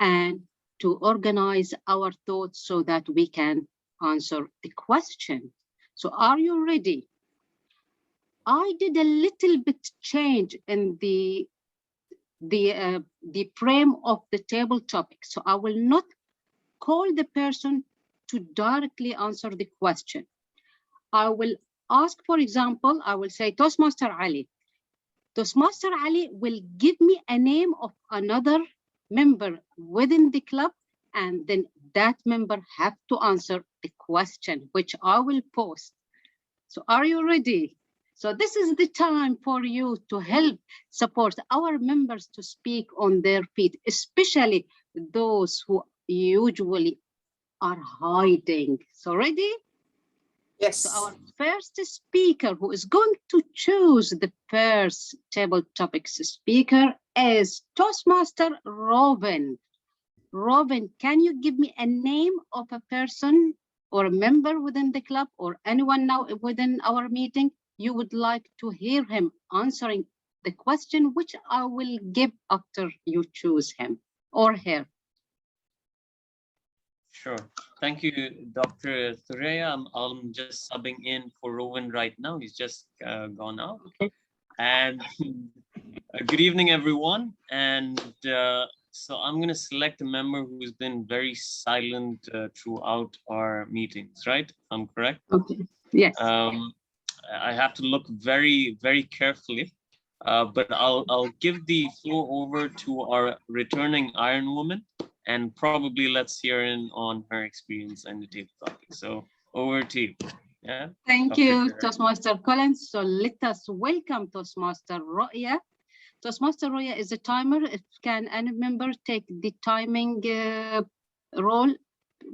and to organize our thoughts so that we can answer the question. So are you ready? I did a little bit change in the frame of the table topic. So I will not call the person to directly answer the question. I will ask, for example, I will say Toastmaster Ali. Toastmaster Ali will give me a name of another member within the club, and then that member have to answer the question, which I will post. So are you ready? So this is the time for you to help support our members to speak on their feet, especially those who usually are hiding. So ready? Yes. So our first speaker who is going to choose the first table topics speaker is Toastmaster Robin. Robin, can you give me a name of a person or a member within the club or anyone now within our meeting you would like to hear him answering the question, which I will give after you choose him or her? Sure. Thank you, Dr. Thureya. I'm just subbing in for Rowan right now. He's just gone out. And good evening, everyone. And so I'm going to select a member who's been very silent throughout our meetings, right? I'm correct? Okay. Yes. I have to look very, very carefully. But I'll give the floor over to our returning Iron Woman, and probably let's hear in on her experience and the table topic. So over to you. Yeah. Thank Dr. you, Thureya. Toastmaster Collins. So let us welcome Toastmaster Roya. Toastmaster Roya is a timer. If can any member take the timing role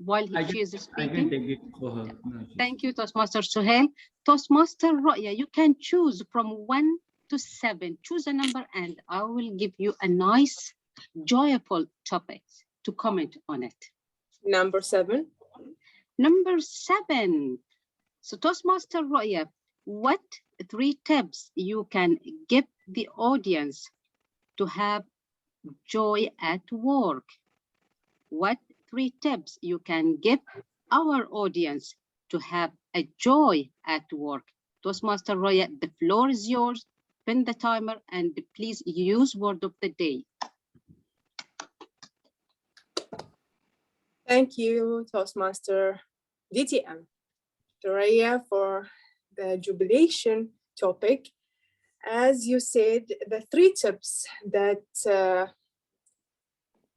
while she is I speaking? can take it for her. No issues. Thank you, Toastmaster Suhail. Toastmaster Roya, you can choose from 1 to 7. Choose a number and I will give you a nice, joyful topic to comment on it. Number 7. Number 7. So Toastmaster Roya, what 3 tips you can give the audience to have joy at work? What 3 tips you can give our audience to have a joy at work? Toastmaster Roya, the floor is yours. Pin the timer and please use word of the day. Thank you, Toastmaster DTM Thureya, for the jubilation topic. As you said, the 3 tips that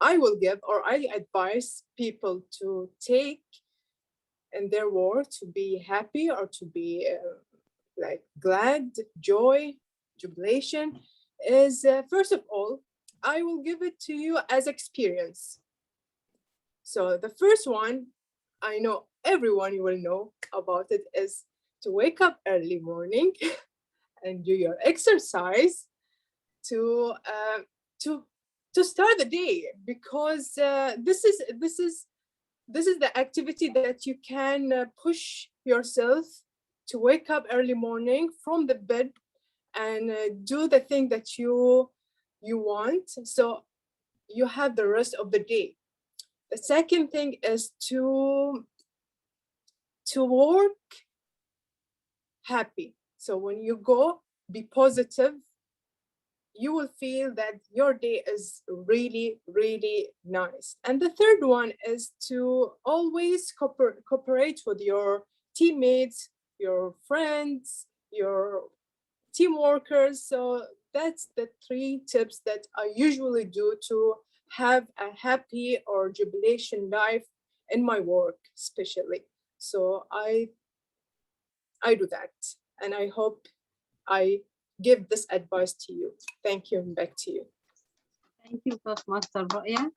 I will give or I advise people to take in their work to be happy or to be like glad, joy, jubilation is first of all, I will give it to you as experience. So the first one, I know everyone will know about it, is to wake up early morning and do your exercise to start the day, because this is the activity that you can push yourself to wake up early morning from the bed and do the thing that you want, so you have the rest of the day. The second thing is to work happy. So when you go, be positive. You will feel that your day is really, really nice. And the third one is to always cooperate with your teammates, your friends, your team workers. So that's the 3 tips that I usually do to have a happy or jubilation life in my work, especially. So I I do that. And I hope I give this advice to you. Thank you, and back to you. Thank you, Toastmaster Raya.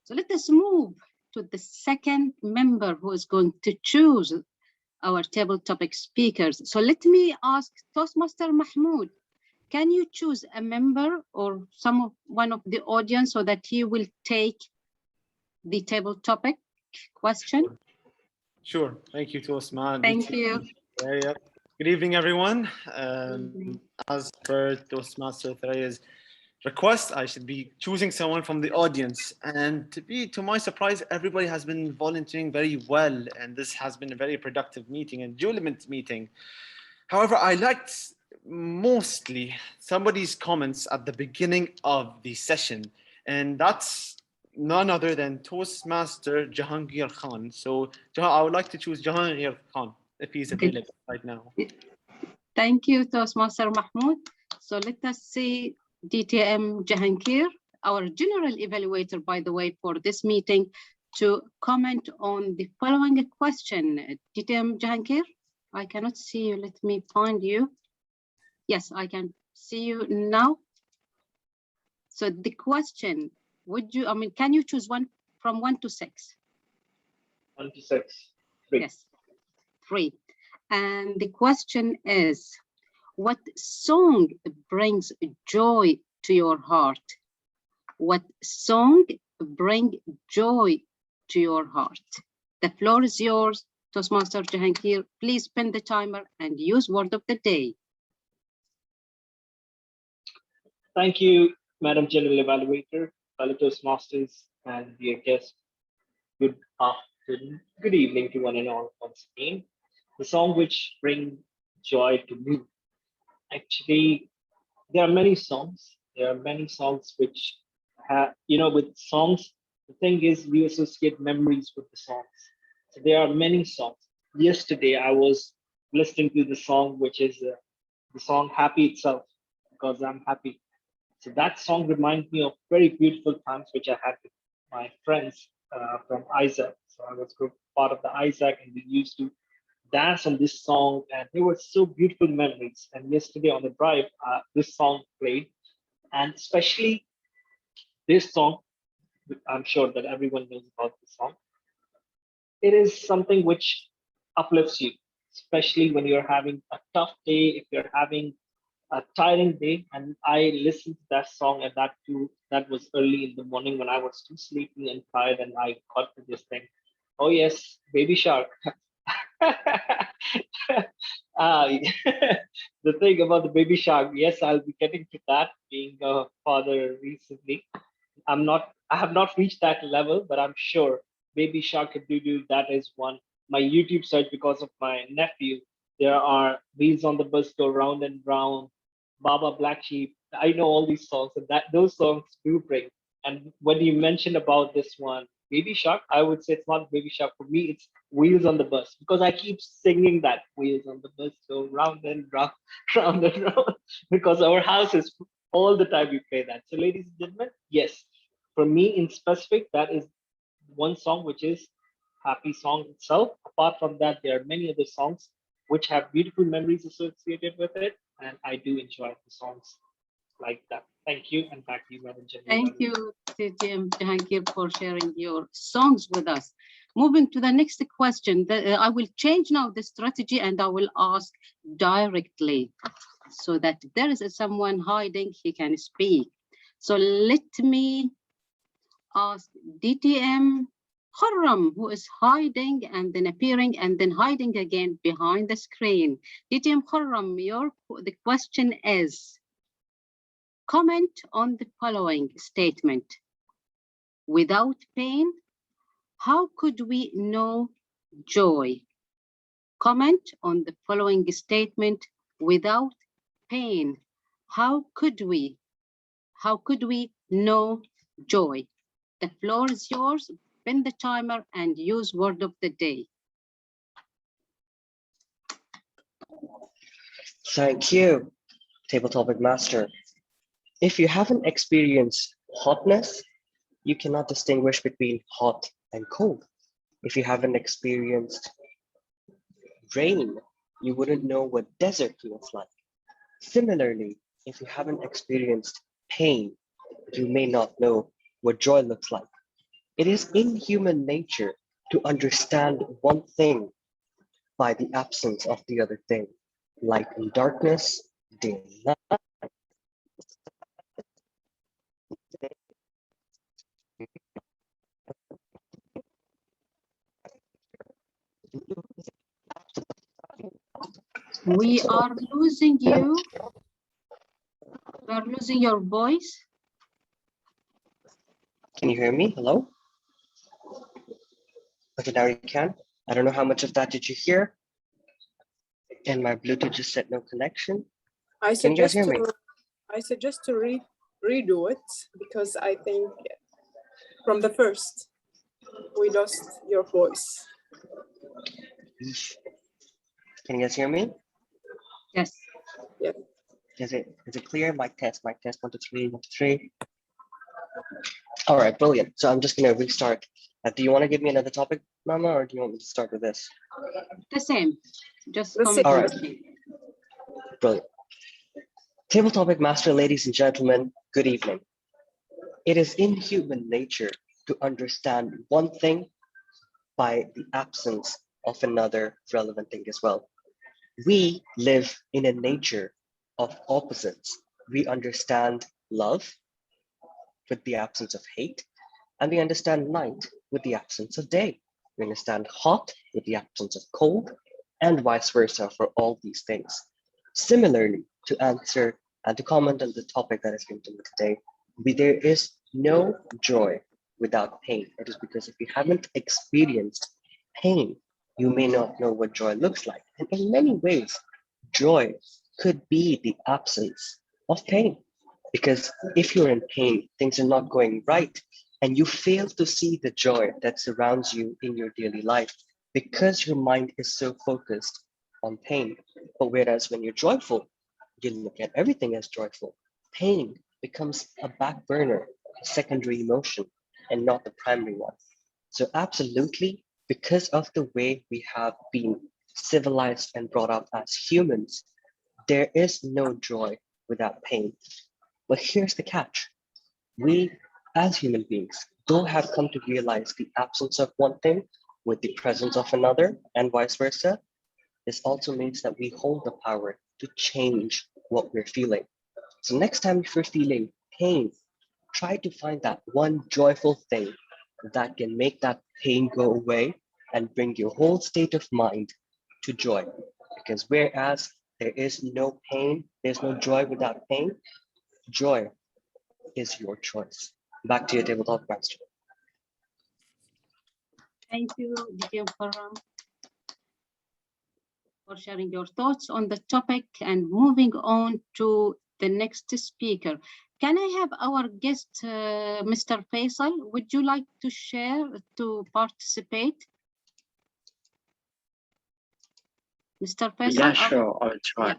So let us move to the second member who is going to choose our table topic speakers. So let me ask Toastmaster Mahmoud, can you choose a member or one of the audience so that he will take the table topic question? Sure. Thank you, Toastman. Thank you. Yeah. Good evening, everyone. As per Toastmaster Thraya's request, I should be choosing someone from the audience. And to my surprise, everybody has been volunteering very well. And this has been a very productive meeting and jubilant meeting. However, I liked mostly somebody's comments at the beginning of the session. And that's none other than Toastmaster Jahangir Khan. So I would like to choose Jahangir Khan if he's available right now. Thank you, Toastmaster Mahmoud. So let us see DTM Jahangir, our general evaluator, by the way, for this meeting, to comment on the following question. DTM Jahangir, I cannot see you. Let me find you. Yes, I can see you now. So the question, can you choose one from 1 to 6? 1 to 6. 3. Yes, 3. And the question is, what song brings joy to your heart? What song brings joy to your heart? The floor is yours, Toastmaster Jahangir. Please spin the timer and use word of the day. Thank you, Madam General Evaluator, fellow Toastmasters, and dear guests. Good afternoon, good evening to one and all once again. The song which brings joy to me. Actually, there are many songs. There are many songs which have, with songs, the thing is we associate memories with the songs. So there are many songs. Yesterday, I was listening to the song, which is the song Happy itself, because I'm happy. So that song reminds me of very beautiful times which I had with my friends from Isaac. So I was part of the Isaac, and we used to dance on this song, and they were so beautiful memories. And yesterday on the drive, this song played, and especially this song, I'm sure that everyone knows about this song. It is something which uplifts you, especially when you're having a tough day, if you're having a tiring day. And I listened to that song, and that was early in the morning when I was too sleepy and tired, and I got to this thing. Oh yes, Baby Shark. The thing about the Baby Shark, yes, I'll be getting to that, being a father recently. I have not reached that level, but I'm sure Baby Shark could do that is one. My YouTube search, because of my nephew, there are Wheels on the Bus Go Round and Round, Baba Black Sheep. I know all these songs, and those songs do bring. And when you mentioned about this one, Baby Shark, I would say it's not Baby Shark. For me, it's Wheels on the Bus, because I keep singing that Wheels on the Bus go round and round, round and round, because our house is all the time we play that. So ladies and gentlemen, yes, for me in specific, that is one song which is happy song itself. Apart from that, there are many other songs which have beautiful memories associated with it, and I do enjoy the songs like that. Thank you, and back to you, Madam General. Thank you, TTM Jahangir, for sharing your songs with us. Moving to the next question, I will change now the strategy, and I will ask directly, so that if there is someone hiding, he can speak. So let me ask DTM Khurram, who is hiding and then appearing and then hiding again behind the screen. DTM Khurram, the question is, comment on the following statement. Without pain, how could we know joy? Comment on the following statement. Without pain, how could we know joy? The floor is yours. Spin the timer and use word of the day. Thank you, Table Topic Master. If you haven't experienced hotness, you cannot distinguish between hot and cold. If you haven't experienced rain, you wouldn't know what desert feels like. Similarly, if you haven't experienced pain, you may not know what joy looks like. It is in human nature to understand one thing by the absence of the other thing. Light and darkness, day and night. We are losing you. We are losing your voice. Can you hear me? Hello? Okay, now you can. I don't know how much of that did you hear. And my Bluetooth just said no connection. I Can you guys suggest hear me? to redo it because I think from the first we lost your voice. Can you guys hear me? Yes. Yeah. Is it clear? Mic test, 1, 2, 3, 1, 2, 3. All right, brilliant. So I'm just gonna restart. Do you want to give me another topic, Mama, or do you want me to start with this? The same. Just The same. All right, commenting. brilliant. Table topic master, ladies and gentlemen, good evening. It is in human nature to understand one thing by the absence of another relevant thing as well. We live in a nature of opposites. We understand love with the absence of hate, and we understand night with the absence of day. We understand hot with the absence of cold, and vice versa for all these things. Similarly, to answer and to comment on the topic that is given to me today, there is no joy without pain. It is because if you haven't experienced pain, you may not know what joy looks like. And in many ways, joy could be the absence of pain. Because if you're in pain, things are not going right, and you fail to see the joy that surrounds you in your daily life because your mind is so focused on pain. But whereas when you're joyful, you look at everything as joyful. Pain becomes a back burner, a secondary emotion, and not the primary one. So, absolutely, because of the way we have been civilized and brought up as humans, there is no joy without pain. But here's the catch. We, as human beings, though have come to realize the absence of one thing with the presence of another, and vice versa, this also means that we hold the power to change what we're feeling. So next time you're feeling pain, try to find that one joyful thing that can make that pain go away and bring your whole state of mind to joy. Because whereas there is no pain, there's no joy without pain, joy is your choice. Back to your tabletop master. Thank you, Dr. Farram, for sharing your thoughts on the topic and moving on to the next speaker. Can I have our guest, Mr. Faisal? Would you like to share, to participate? Mr. Faisal? Yeah, sure, I'll try. Yeah.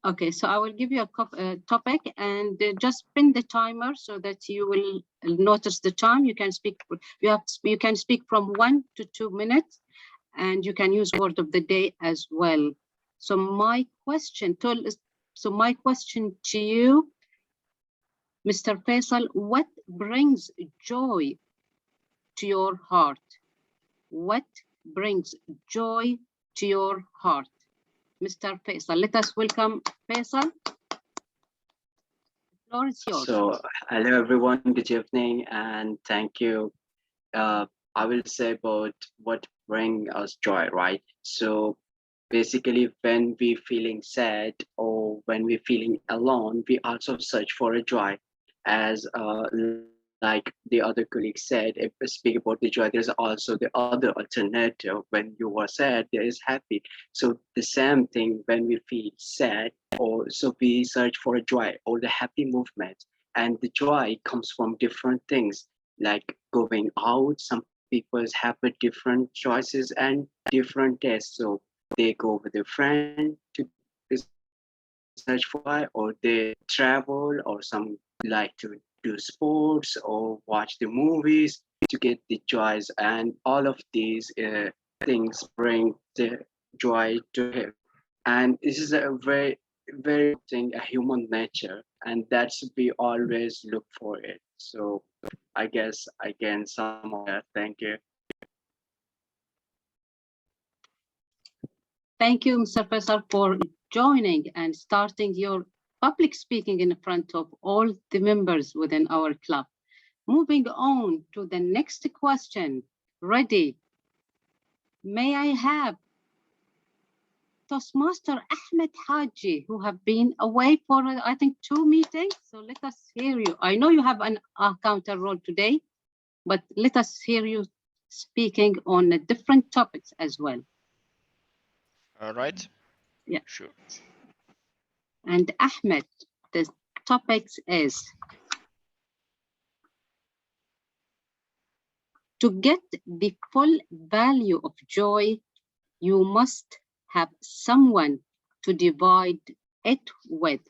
Okay, so I will give you a topic and just pin the timer so that you will notice the time. You can speak. You can speak from 1 to 2 minutes, and you can use word of the day as well. So my question to you, Mr. Faisal, what brings joy to your heart? What brings joy to your heart? Mr. Faisal, let us welcome Faisal. The floor is yours. So, hello everyone, good evening, and thank you. I will say about what brings us joy, right? So, basically, when we feeling sad or when we're feeling alone, we also search for a joy. As like the other colleague said, if we speak about the joy, there's also the other alternative. When you are sad, there is happy. So the same thing when we feel sad, or so we search for a joy or the happy movement. And the joy comes from different things, like going out. Some people have a different choices and different tastes. So they go with a friend to search for joy, or they travel, or some like to do sports or watch the movies to get the joys. And all of these things bring the joy to him. And this is a very thing, a human nature, and that should be always look for it. So I guess I can sum up that. Thank you. Thank you, Mr. Faisal, for joining and starting your public speaking in front of all the members within our club. Moving on to the next question. Ready? May I have Toastmaster Ahmed Haji, who have been away for, I think, 2 meetings. So let us hear you. I know you have an counter role today, but let us hear you speaking on different topics as well. All right. Yeah. Sure. And Ahmed, the topics is to get the full value of joy, you must have someone to divide it with.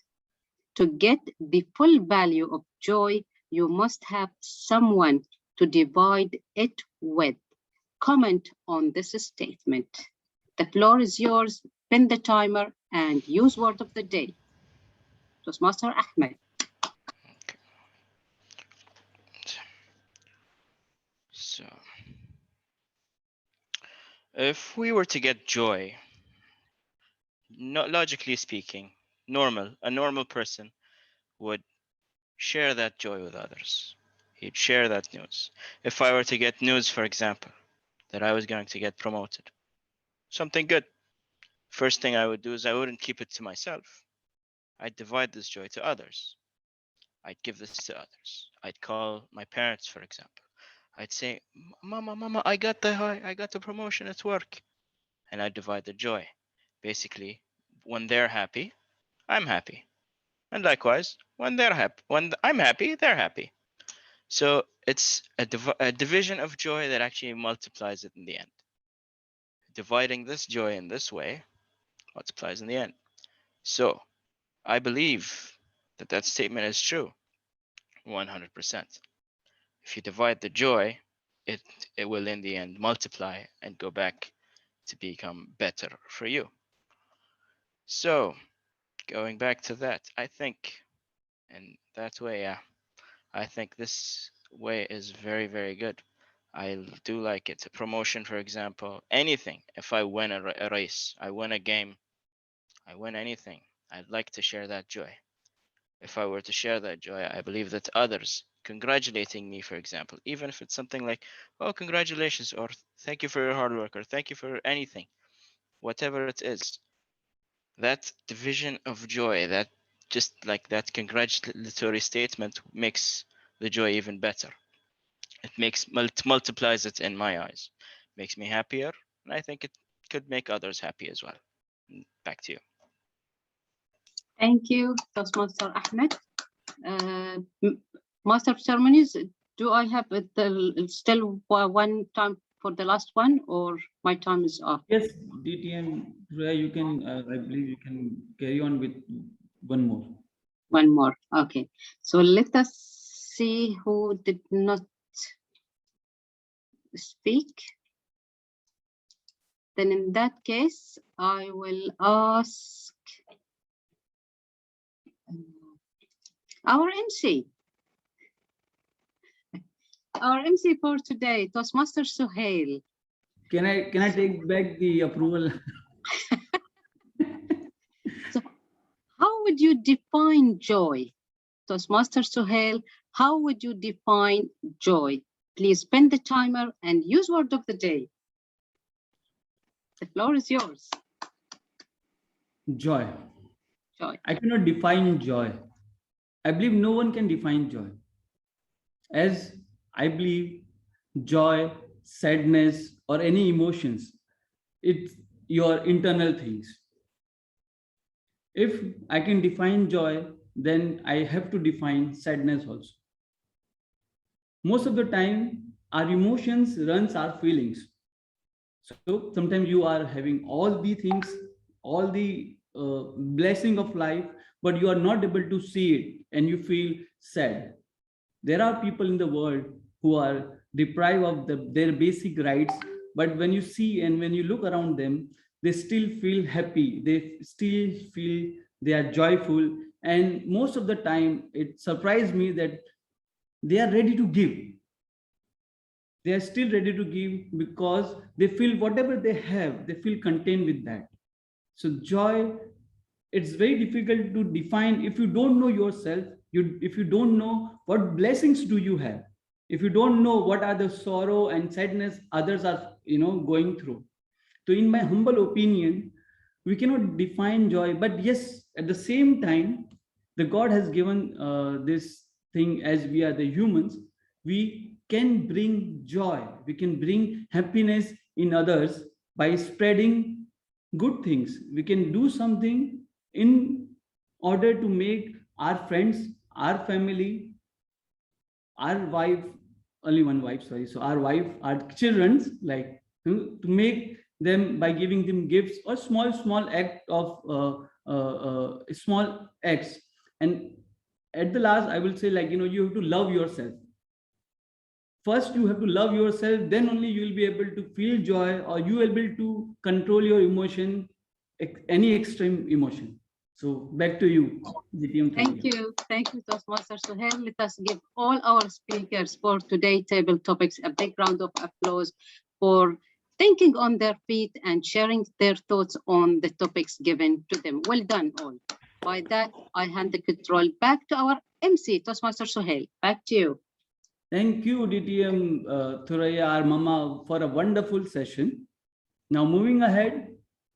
To get the full value of joy, you must have someone to divide it with. Comment on this statement. The floor is yours. Pin the timer and use word of the day. Toastmaster Ahmed. So, if we were to get joy, not logically speaking, a normal person would share that joy with others. He'd share that news. If I were to get news, for example, that I was going to get promoted, something good, first thing I would do is I wouldn't keep it to myself. I'd divide this joy to others. I'd give this to others. I'd call my parents, for example. I'd say, Mama, I got the promotion at work. And I'd divide the joy. Basically, when they're happy, I'm happy. And likewise, when I'm happy, they're happy. So it's a division of joy that actually multiplies it in the end. Dividing this joy in this way multiplies in the end. So I believe that statement is true, 100%. If you divide the joy, it will in the end multiply and go back to become better for you. So going back to that, I think in that way, yeah, I think this way is very, very good. I do like it. A promotion, for example, anything. If I win a race, I win a game, I win anything, I'd like to share that joy. If I were to share that joy, I believe that others congratulating me, for example, even if it's something like, oh, congratulations, or thank you for your hard work, or thank you for anything, whatever it is, that division of joy, that just like that congratulatory statement makes the joy even better. It multiplies it in my eyes, makes me happier, and I think it could make others happy as well. Back to you. Thank you, Toastmaster Ahmed. Master of Ceremonies, do I have still one time for the last one, or my time is off? Yes, DTM, you can, I believe you can carry on with one more. One more, okay. So let us see who did not speak. Then in that case, I will ask our MC. Our MC for today, Toastmaster Suhail. Can I take back the approval? So how would you define joy? Toastmaster Suhail, how would you define joy? Please spend the timer and use word of the day. The floor is yours. Joy. Joy. I cannot define joy. I believe no one can define joy. As I believe joy, sadness, or any emotions, it's your internal things. If I can define joy, then I have to define sadness also. Most of the time, our emotions runs our feelings. So sometimes you are having all the things, all the blessing of life, but you are not able to see it and you feel sad. There are people in the world who are deprived of their basic rights, but when you see and when you look around them, they still feel happy, they still feel they are joyful. And most of the time, it surprised me that they are ready to give. They are still ready to give because they feel whatever they have, they feel content with that. So joy, it's very difficult to define if you don't know yourself, if you don't know what blessings do you have, if you don't know what are the sorrow and sadness others are going through. So in my humble opinion, we cannot define joy, but yes, at the same time, the God has given this thing, as we are the humans, we can bring joy, we can bring happiness in others by spreading good things. We can do something in order to make our friends, our family, our wife, only one wife, sorry, so our wife, our children's, like to make them by giving them gifts or small act of small acts. And at the last, I will say, like, you have to love yourself. First, you have to love yourself, then only you will be able to feel joy, or you will be able to control your emotion, any extreme emotion. So back to you, GTM. Thank you. Thank you, Toastmaster Suhail. Let us give all our speakers for today's table topics a big round of applause for thinking on their feet and sharing their thoughts on the topics given to them. Well done, all. By that, I hand the control back to our MC, Toastmaster Suhail. Back to you. Thank you, DTM Thuraya, our mama, for a wonderful session. Now, moving ahead,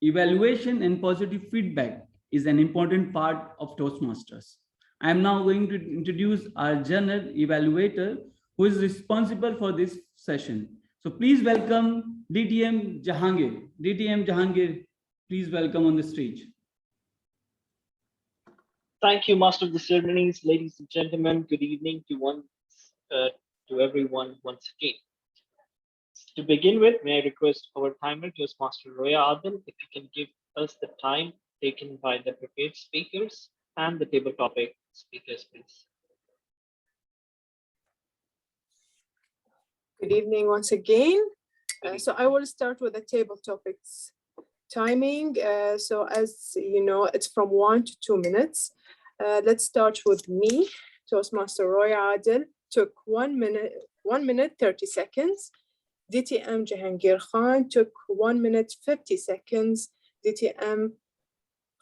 evaluation and positive feedback is an important part of Toastmasters. I am now going to introduce our general evaluator who is responsible for this session. So please welcome DTM Jahangir. DTM Jahangir, please welcome on the stage. Thank you, Master of the Ceremonies, ladies and gentlemen. Good evening to everyone once again. To begin with, may I request our timer, Toastmaster Roya Adil, if you can give us the time taken by the prepared speakers and the table topic speakers, please. Good evening once again. So I will start with the table topics timing. So as you know, it's from 1 to 2 minutes. Let's start with me. Toastmaster Roya Adil took 1 minute 30 seconds. DTM Jahangir Khan took 1 minute 50 seconds. DTM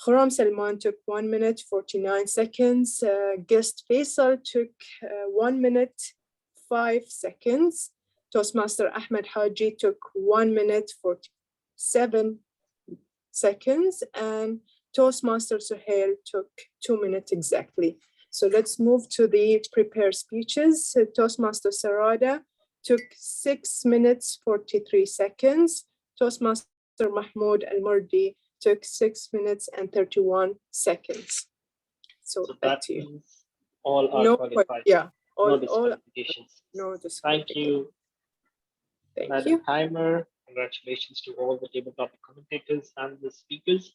Khurram Salman took 1 minute 49 seconds. Guest Faisal took 1 minute 5 seconds. Toastmaster Ahmed Haji took 1 minute 47 seconds. And Toastmaster Suhail took 2 minutes exactly. So let's move to the prepared speeches. Toastmaster Sarada took 6 minutes 43 seconds. Toastmaster Mahmoud Al-Murdi took 6 minutes and 31 seconds. So back to you. All are qualified. Yeah, no disqualifications. No Thank you. Thank you. Timer. Congratulations to all the table topic commentators and the speakers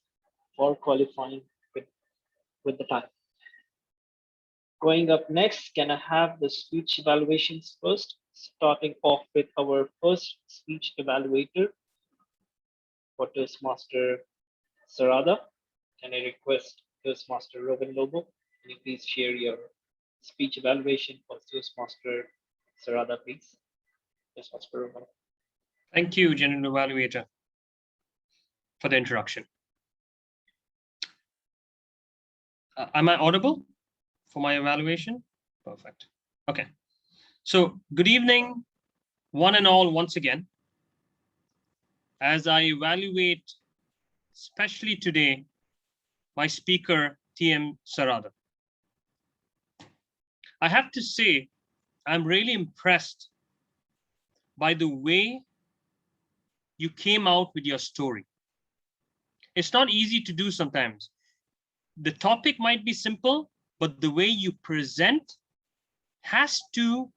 for qualifying with the time. Going up next, can I have the speech evaluations first? Starting off with our first speech evaluator, for Toastmaster Sarada. Can I request Toastmaster Robin Lobo? Can you please share your speech evaluation for Toastmaster Sarada, please? Toastmaster Robin. Thank you, General Evaluator, for the introduction. Am I audible for my evaluation? Perfect. Okay. So good evening, one and all, once again. As I evaluate, especially today, my speaker, TM Sarada. I have to say, I'm really impressed by the way you came out with your story. It's not easy to do sometimes. The topic might be simple, but the way you present has to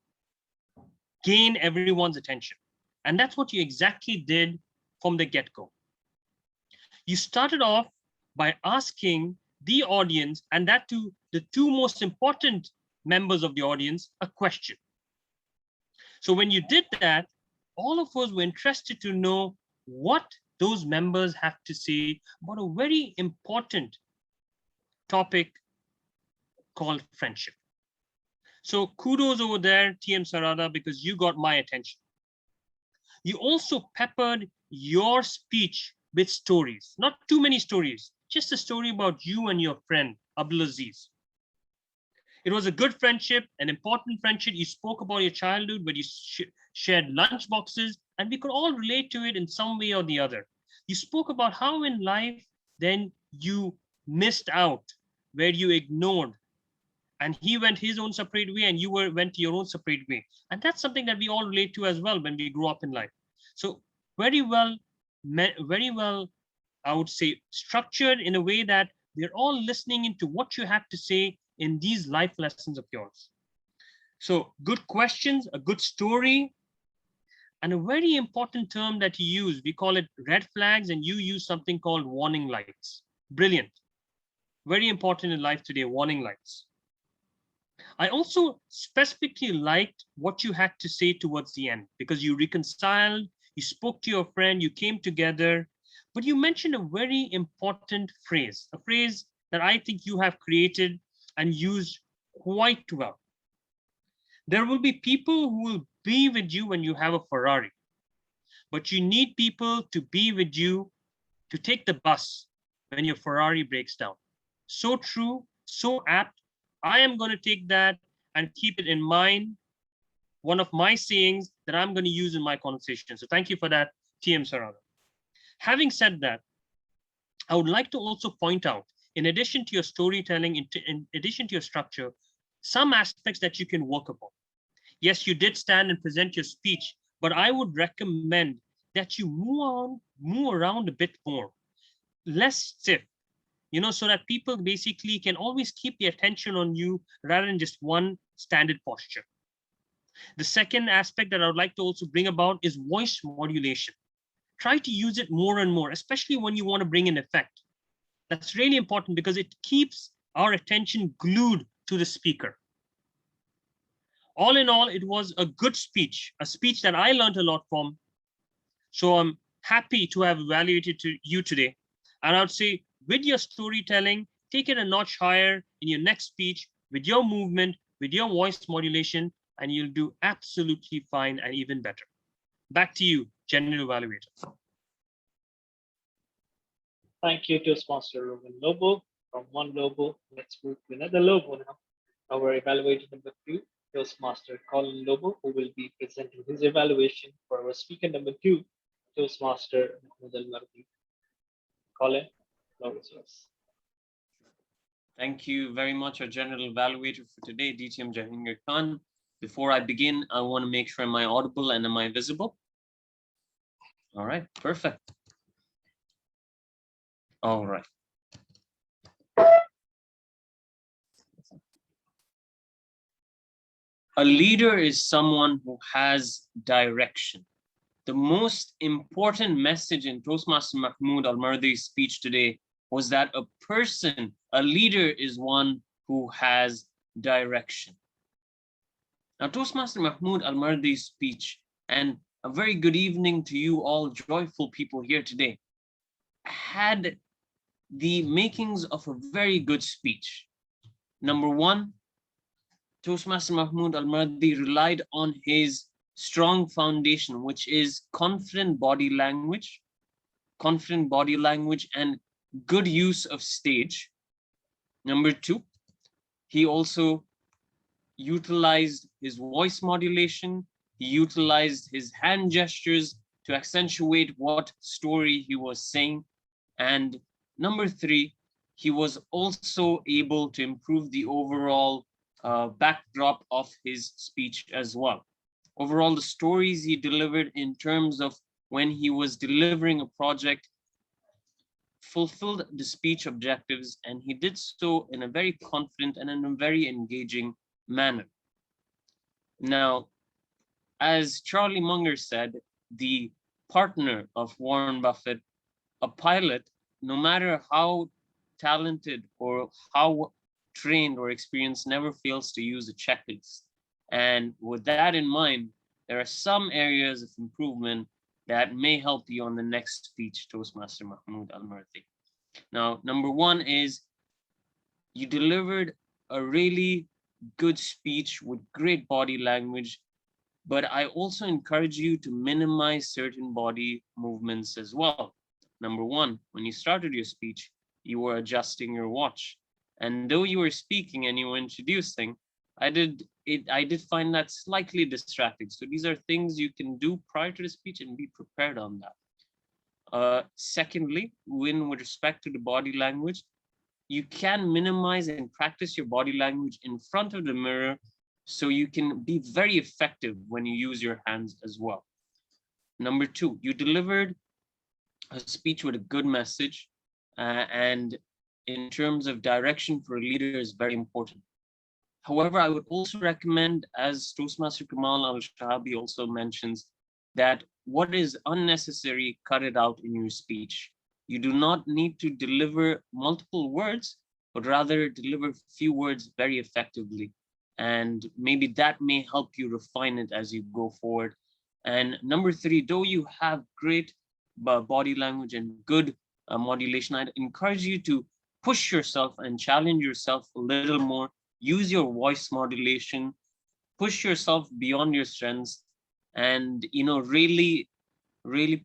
gain everyone's attention. And that's what you exactly did from the get-go. You started off by asking the audience, and that to the two most important members of the audience, a question. So when you did that, all of us were interested to know what those members have to say about a very important topic called friendship. So kudos over there, TM Sarada, because you got my attention. You also peppered your speech with stories, not too many stories, just a story about you and your friend, Abdulaziz. It was a good friendship, an important friendship. You spoke about your childhood, but you shared lunch boxes, and we could all relate to it in some way or the other. You spoke about how in life, then you missed out, where you ignored, and he went his own separate way, and you went your own separate way. And that's something that we all relate to as well when we grow up in life. So very well, I would say, structured in a way that we're all listening into what you have to say in these life lessons of yours. So good questions, a good story, and a very important term that you use, we call it red flags, and you use something called warning lights. Brilliant. Very important in life today, warning lights. I also specifically liked what you had to say towards the end, because you reconciled, you spoke to your friend, you came together, but you mentioned a very important phrase, a phrase that I think you have created and used quite well. There will be people who will be with you when you have a Ferrari, but you need people to be with you to take the bus when your Ferrari breaks down. So true, so apt. I am going to take that and keep it in mind, one of my sayings that I'm going to use in my conversation. So thank you for that, TM Sarada. Having said that, I would like to also point out, in addition to your storytelling, in addition to your structure, some aspects that you can work upon. Yes, you did stand and present your speech, but I would recommend that you move around a bit more, less stiff, so that people basically can always keep the attention on you rather than just one standard posture. The second aspect that I would like to also bring about is voice modulation. Try to use it more and more, especially when you want to bring in effect. That's really important because it keeps our attention glued to the speaker. All in all, it was a good speech, a speech that I learned a lot from. So I'm happy to have evaluated you today. And I would say, with your storytelling, take it a notch higher in your next speech, with your movement, with your voice modulation, and you'll do absolutely fine and even better. Back to you, General Evaluator. Thank you, Toastmaster Roman Lobo. From one Lobo, let's move to another Lobo now. Our evaluator number 2, Toastmaster Colin Lobo, who will be presenting his evaluation for our speaker number 2, Toastmaster Mahmoud Al-Mardi. Colin, floor is yours. Thank you very much, our General Evaluator for today, DTM Jahangir Khan. Before I begin, I want to make sure am I audible and am I visible? All right, perfect. All right. A leader is someone who has direction. The most important message in Toastmaster Mahmoud Al-Mardi's speech today was that a leader is one who has direction. Now, Toastmaster Mahmoud Al-Mardi's speech, and a very good evening to you all joyful people here today, had the makings of a very good speech. Number one, Toastmaster Mahmoud Al-Mardi relied on his strong foundation, which is confident body language and good use of stage. Number two, he also utilized his voice modulation. He utilized his hand gestures to accentuate what story he was saying. And number three, he was also able to improve the overall backdrop of his speech as well. Overall, the stories he delivered in terms of when he was delivering a project fulfilled the speech objectives, and he did so in a very confident and in a very engaging manner. Now, as Charlie Munger said, the partner of Warren Buffett, a pilot, no matter how talented or how trained or experienced, never fails to use a checklist. And with that in mind, there are some areas of improvement that may help you on the next speech, Toastmaster Mahmoud Al-Marthi. Now, number one is you delivered a really good speech with great body language, but I also encourage you to minimize certain body movements as well. Number one, when you started your speech, you were adjusting your watch. And though you were speaking and you were introducing, I did find that slightly distracting. So these are things you can do prior to the speech and be prepared on that. Secondly, with respect to the body language, you can minimize and practice your body language in front of the mirror so you can be very effective when you use your hands as well. Number two, you delivered a speech with a good message, and in terms of direction for a leader is very important. However, I would also recommend, as Toastmaster Kamal Al-Shahabi also mentions, that what is unnecessary, cut it out in your speech. You do not need to deliver multiple words, but rather deliver few words very effectively. And maybe that may help you refine it as you go forward. And number three, though you have great body language and good modulation, I'd encourage you to push yourself and challenge yourself a little more. Use your voice modulation, push yourself beyond your strengths, and really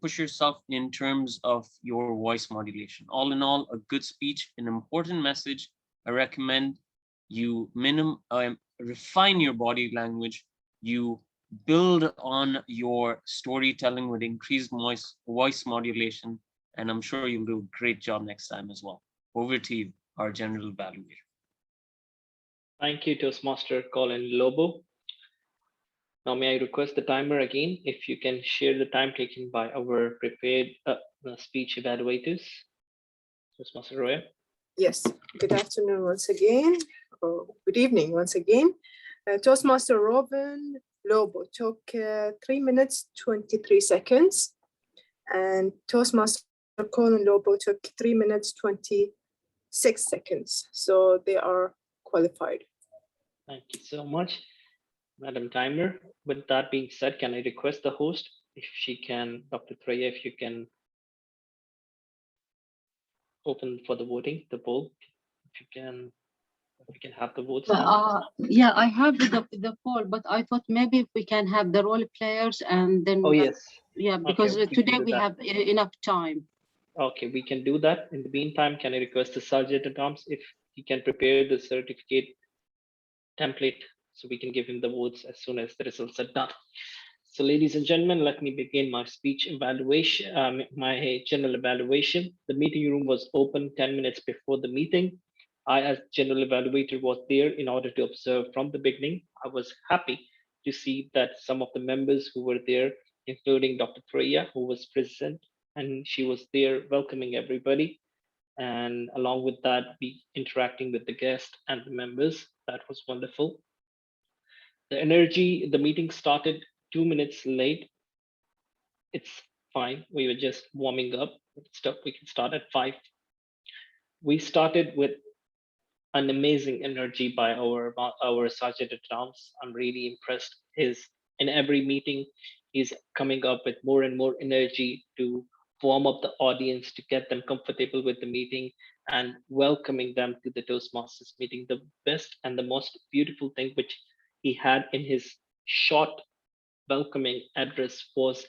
push yourself in terms of your voice modulation. All in all, a good speech, an important message. I recommend you refine your body language, you build on your storytelling with increased voice modulation, and I'm sure you'll do a great job next time as well. Over to you, our general evaluator. Thank you, Toastmaster Colin Lobo. Now, may I request the timer again, if you can share the time taken by our prepared speech evaluators. Toastmaster Roya. Yes, good afternoon once again, or good evening once again. Toastmaster Robin Lobo took 3 minutes, 23 seconds, and Toastmaster Colin Lobo took 3 minutes, 26 seconds. So they are qualified. Thank you so much, Madam Timer. With that being said, can I request the host, if she can, Dr. Threya, if you can open for the voting, the poll, if you can have the votes. Yeah, I have the poll, but I thought maybe if we can have the role players and then. Oh, yes. Yeah, because Okay, today we have enough time. Okay, we can do that. In the meantime, can I request the Sergeant at Arms if he can prepare the certificate template so we can give him the votes as soon as the results are done. So ladies and gentlemen, let me begin my speech evaluation, my general evaluation. The meeting room was open 10 minutes before the meeting. I, as general evaluator, was there in order to observe from the beginning. I was happy to see that some of the members who were there, including Dr. Threya, who was present, and she was there welcoming everybody. And along with that, be interacting with the guests and the members. That was wonderful. The energy, the meeting started 2 minutes late. It's fine. We were just warming up. We can start at 5. We started with an amazing energy by our Sergeant at Arms. I'm really impressed. In every meeting, he's coming up with more and more energy to warm up the audience, to get them comfortable with the meeting and welcoming them to the Toastmasters meeting. The best and the most beautiful thing which he had in his short welcoming address was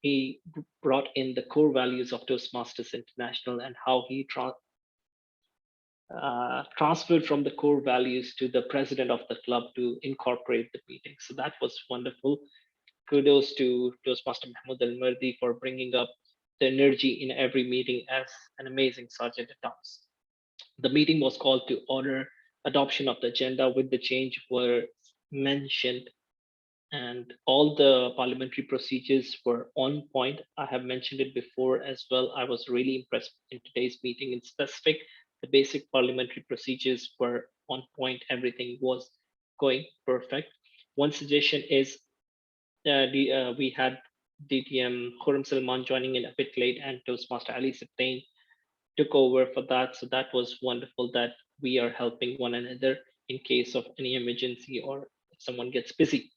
he brought in the core values of Toastmasters International and how he transferred from the core values to the president of the club to incorporate the meeting. So that was wonderful. Kudos to Toastmaster Mahmoud Al-Marthi for bringing up the energy in every meeting as an amazing Sergeant at Arms. The meeting was called to order. Adoption of the agenda with the change were mentioned, and all the parliamentary procedures were on point. I have mentioned it before as well. I was really impressed in today's meeting in specific. The basic parliamentary procedures were on point. Everything was going perfect. One suggestion is we had DTM Khurram Salman joining in a bit late, and Toastmaster Ali Saptain took over for that. So that was wonderful that we are helping one another in case of any emergency or if someone gets busy.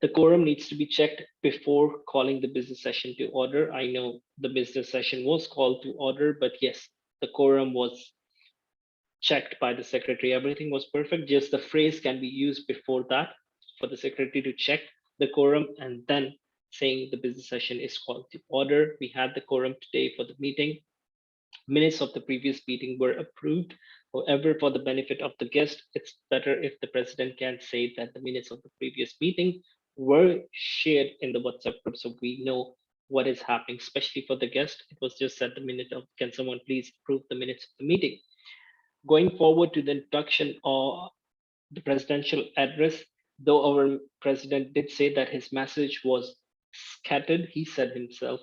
The quorum needs to be checked before calling the business session to order. I know the business session was called to order, but yes, the quorum was checked by the secretary. Everything was perfect. Just the phrase can be used before that for the secretary to check the quorum and then saying the business session is called to order. We had the quorum today for the meeting. Minutes of the previous meeting were approved. However, for the benefit of the guest, it's better if the president can say that the minutes of the previous meeting were shared in the WhatsApp group so we know what is happening, especially for the guest. It was just at the minute of, can someone please approve the minutes of the meeting? Going forward to the introduction of the presidential address, though our president did say that his message was scattered, he said himself,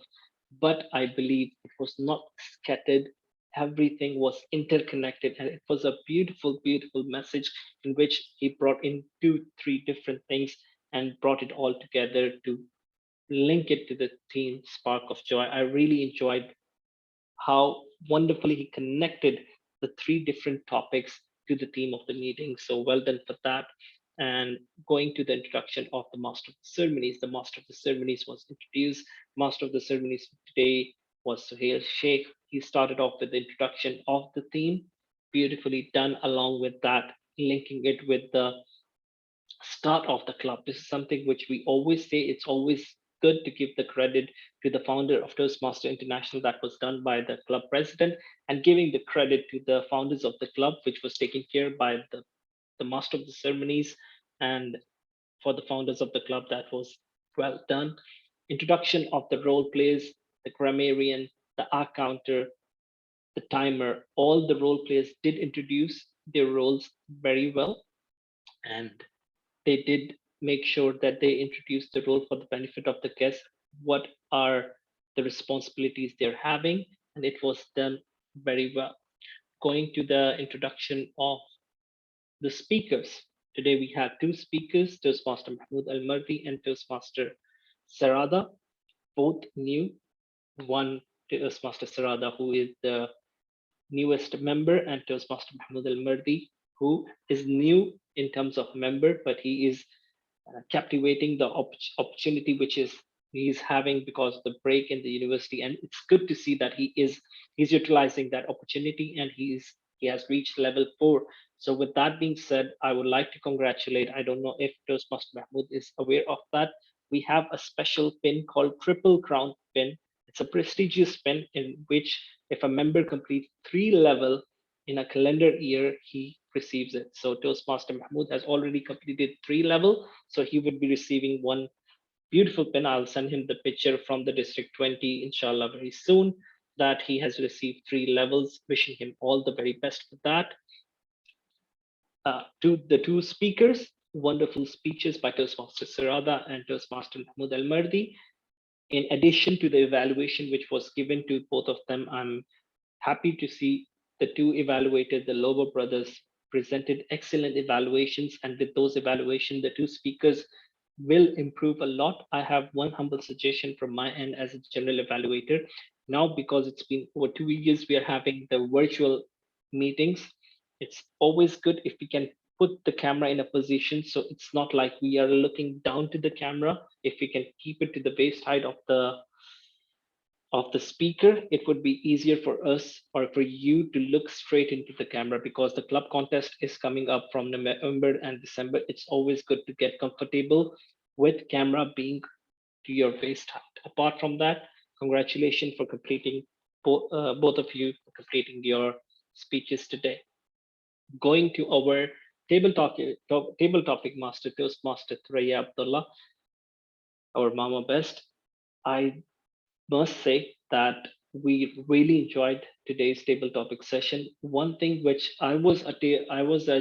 but I believe it was not scattered. Everything was interconnected, and it was a beautiful, beautiful message in which he brought in 2-3 different things and brought it all together to link it to the theme Spark of Joy. I really enjoyed how wonderfully he connected the 3 different topics to the theme of the meeting. So well done for that. And going to the introduction of the Master of the Ceremonies, the Master of the Ceremonies was introduced. Master of the Ceremonies today was Suhail Sheikh. He started off with the introduction of the theme, beautifully done, along with that, linking it with the start of the club. This is something which we always say, it's always good to give the credit to the founder of Toastmaster International. That was done by the club president, and giving the credit to the founders of the club, which was taken care by the master of the ceremonies, and for the founders of the club, that was well done. Introduction of the role plays, the grammarian, the arc counter, the timer, all the role players did introduce their roles very well, and they did make sure that they introduced the role for the benefit of the guests. What are the responsibilities they're having? And it was done very well. Going to the introduction of the speakers. Today we had 2 speakers, Toastmaster Mahmoud Al-Mardi and Toastmaster Sarada, both new. One, Toastmaster Sarada, who is the newest member, and Toastmaster Mahmoud Al-Mardi, who is new in terms of member, but he is captivating the opportunity which is he's having because of the break in the university, and it's good to see that he's utilizing that opportunity, and he has reached level 4. So with that being said, I would like to congratulate, I don't know if Toastmaster Mahmoud is aware of that, we have a special pin called Triple Crown pin. It's a prestigious pin in which if a member completes 3 level in a calendar year, he receives it. So Toastmaster Mahmoud has already completed 3 level, so he would be receiving one beautiful pin. I'll send him the picture from the District 20, inshallah, very soon, that he has received 3 levels. Wishing him all the very best for that. To the 2 speakers, wonderful speeches by Toastmaster Sarada and Toastmaster Mahmoud Al-Mardi. In addition to the evaluation which was given to both of them, I'm happy to see the 2 evaluated, the Lobo brothers, presented excellent evaluations, and with those evaluations, the 2 speakers will improve a lot. I have one humble suggestion from my end as a general evaluator. Now, because it's been over 2 years, we are having the virtual meetings. It's always good if we can put the camera in a position so it's not like we are looking down to the camera. If we can keep it to the waist height of the speaker, it would be easier for us or for you to look straight into the camera, because the club contest is coming up from November and December. It's always good to get comfortable with camera being to your waist height. Apart from that, congratulations for completing both of you for completing your speeches today. Going to our table topic master, Toastmaster Thuraya Abdullah, our mama best. I must say that we really enjoyed today's table topic session. One thing which I was a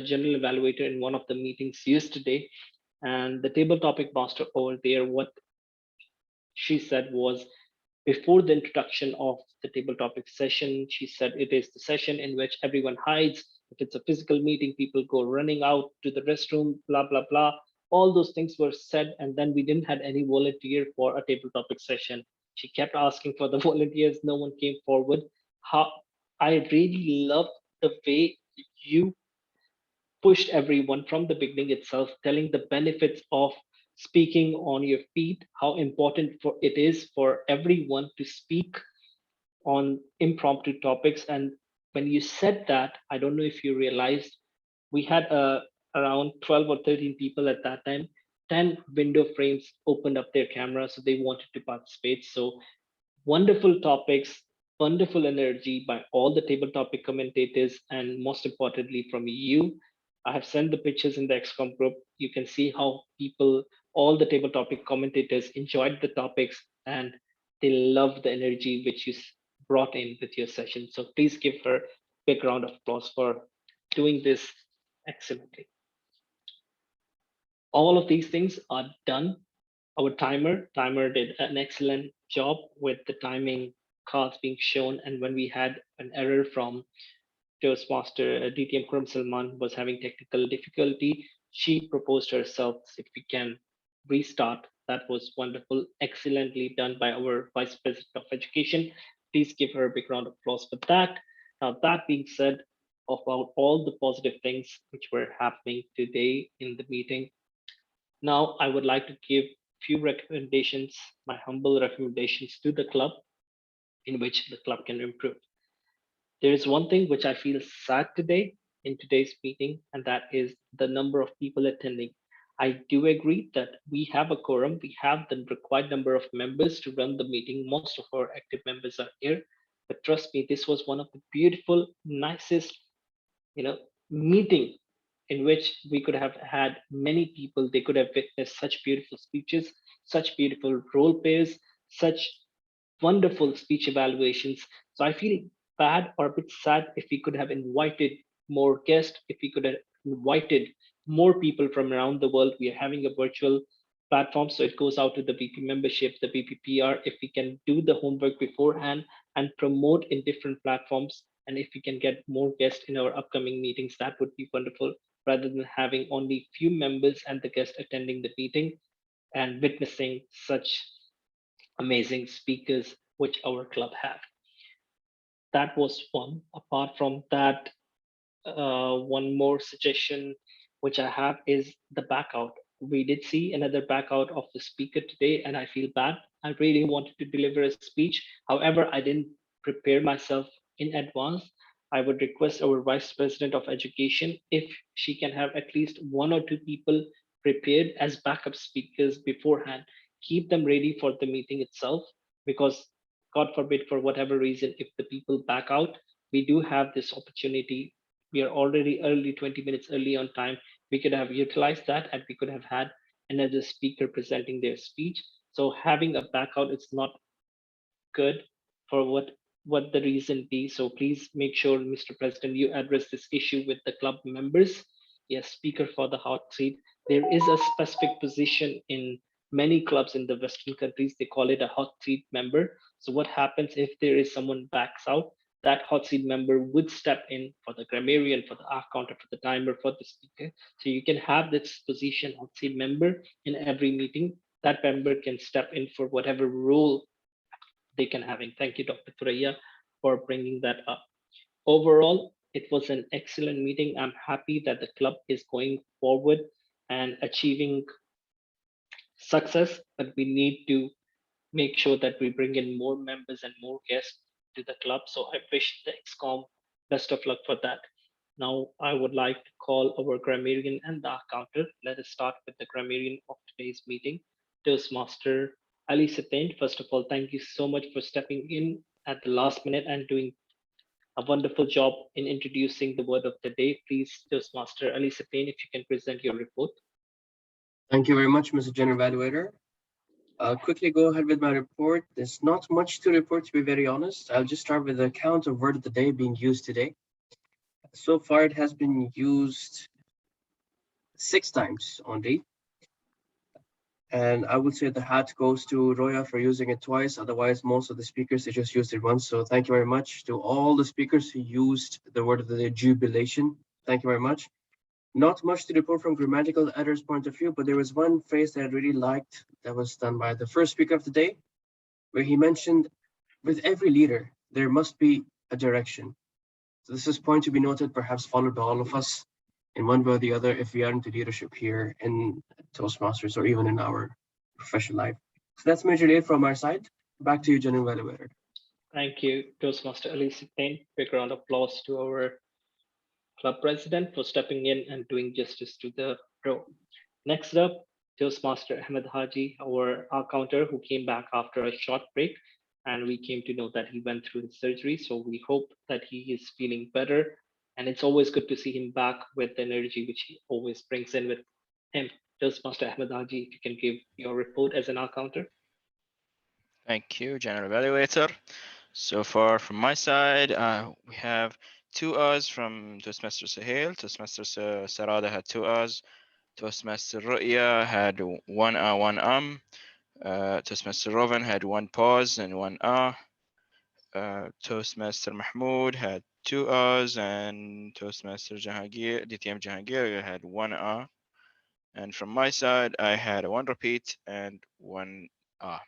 general evaluator in one of the meetings yesterday, and the table topic master over there, what she said was, before the introduction of the table topic session, she said it is the session in which everyone hides. If it's a physical meeting, people go running out to the restroom, blah, blah, blah. All those things were said, and then we didn't have any volunteer for a table topic session. She kept asking for the volunteers, no one came forward. I really loved the way you pushed everyone from the beginning itself, telling the benefits of speaking on your feet, how important it is for everyone to speak on impromptu topics. And when you said that, I don't know if you realized, we had around 12 or 13 people at that time. 10 window frames opened up their camera, so they wanted to participate. So wonderful topics, wonderful energy by all the table topic commentators, and most importantly from you. I have sent the pictures in the XCOM group. You can see how people, all the table topic commentators enjoyed the topics, and they love the energy which you brought in with your session. So please give her a big round of applause for doing this excellently. All of these things are done. Our timer did an excellent job with the timing cards being shown. And when we had an error from Toastmaster DTM Kuram Salman was having technical difficulty, she proposed herself if we can restart. That was wonderful, excellently done by our Vice President of Education. Please give her a big round of applause for that. Now, that being said, about all the positive things which were happening today in the meeting, now I would like to give few recommendations, my humble recommendations to the club in which the club can improve. There is one thing which I feel sad today in today's meeting, and that is the number of people attending. I do agree that we have a quorum, we have the required number of members to run the meeting. Most of our active members are here, but trust me, this was one of the beautiful, nicest, meeting in which we could have had many people. They could have witnessed such beautiful speeches, such beautiful role plays, such wonderful speech evaluations. So I feel bad or a bit sad if we could have invited more guests, if we could have invited more people from around the world. We are having a virtual platform, so it goes out to the VP membership, the VPPR. If we can do the homework beforehand and promote in different platforms, and if we can get more guests in our upcoming meetings, that would be wonderful, rather than having only few members and the guests attending the meeting and witnessing such amazing speakers which our club have. That was one. Apart from that, one more suggestion which I have is the back out. We did see another back out of the speaker today, and I feel bad. I really wanted to deliver a speech. However, I didn't prepare myself in advance. I would request our Vice President of Education if she can have at least 1 or 2 people prepared as backup speakers beforehand. Keep them ready for the meeting itself, because God forbid, for whatever reason, if the people back out, we do have this opportunity. We are already early, 20 minutes early on time. We could have utilized that, and we could have had another speaker presenting their speech. So having a back out is not good for what the reason be. So please make sure, Mr. President, you address this issue with the club members. Yes, speaker for the hot seat. There is a specific position in many clubs in the Western countries. They call it a hot seat member. So what happens if there is someone backs out? That hot seat member would step in for the grammarian, for the arc counter, for the timer, for the speaker. So you can have this position, hot seat member, in every meeting. That member can step in for whatever role they can have. Thank you, Dr. Thuraiya, for bringing that up. Overall, it was an excellent meeting. I'm happy that the club is going forward and achieving success, but we need to make sure that we bring in more members and more guests to the club. So I wish the XCOM best of luck for that. Now I would like to call our grammarian and the counter. Let us start with the grammarian of today's meeting, Toastmaster Ali Satain. First of all, thank you so much for stepping in at the last minute and doing a wonderful job in introducing the word of the day. Please, Toastmaster Ali Satain, if you can present your report. Thank you very much, Mr. General Evaluator. I'll quickly go ahead with my report. There's not much to report, to be very honest. I'll just start with the count of word of the day being used today. So far, it has been used 6 times only. And I would say the hat goes to Roya for using it twice. Otherwise, most of the speakers, they just used it once. So thank you very much to all the speakers who used the word of the day, jubilation. Thank you very much. Not much to report from grammatical errors point of view, but there was one phrase that I really liked that was done by the first speaker of the day, where he mentioned, with every leader, there must be a direction. So this is a point to be noted, perhaps followed by all of us. in one way or the other if we are into leadership here in Toastmasters or even in our professional life. So that's major day from our side. Back to you, General Evaluator. Thank you, Toastmaster Ali Sittain. Big round of applause to our club president for stepping in and doing justice to the role. Next up, Toastmaster Ahmed Haji, our counter, who came back after a short break, and we came to know that he went through his surgery. So we hope that he is feeling better. And it's always good to see him back with the energy which he always brings in with him. Toastmaster Ahmed Haji, if you can give your report as an counter. Thank you, General Evaluator. So far from my side, we have 2 R's from Toastmaster Sahel. Toastmaster Sarada had 2 R's. Toastmaster Ru'ya had 1 R, 1 Toastmaster Rovan had 1 pause and 1 R. Toastmaster Mahmoud had 2 R's, and Toastmaster Jahangir, DTM Jahangir had 1 R. And from my side, I had 1 repeat and 1 R.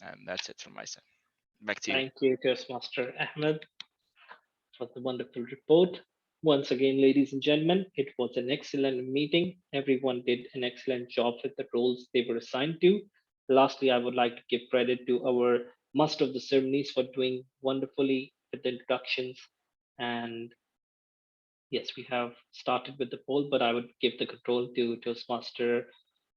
And that's it from my side. Back to you. Thank you, Toastmaster Ahmed, for the wonderful report. Once again, ladies and gentlemen, it was an excellent meeting. Everyone did an excellent job with the roles they were assigned to. Lastly, I would like to give credit to our master of the ceremonies for doing wonderfully with the introductions. And yes, we have started with the poll, but I would give the control to Toastmaster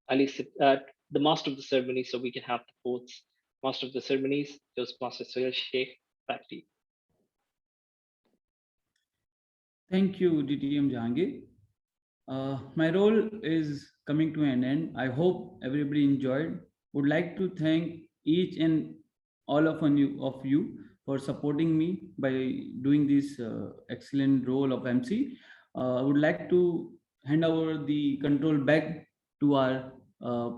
Ali, the master of the ceremony, so we can have the votes. Master of the ceremonies, Toastmaster Sohail Sheikh, back to you. Thank you, DTM Jahangir. My role is coming to an end. I hope everybody enjoyed. Would like to thank each and all of you for supporting me by doing this excellent role of MC. I would like to hand over the control back to our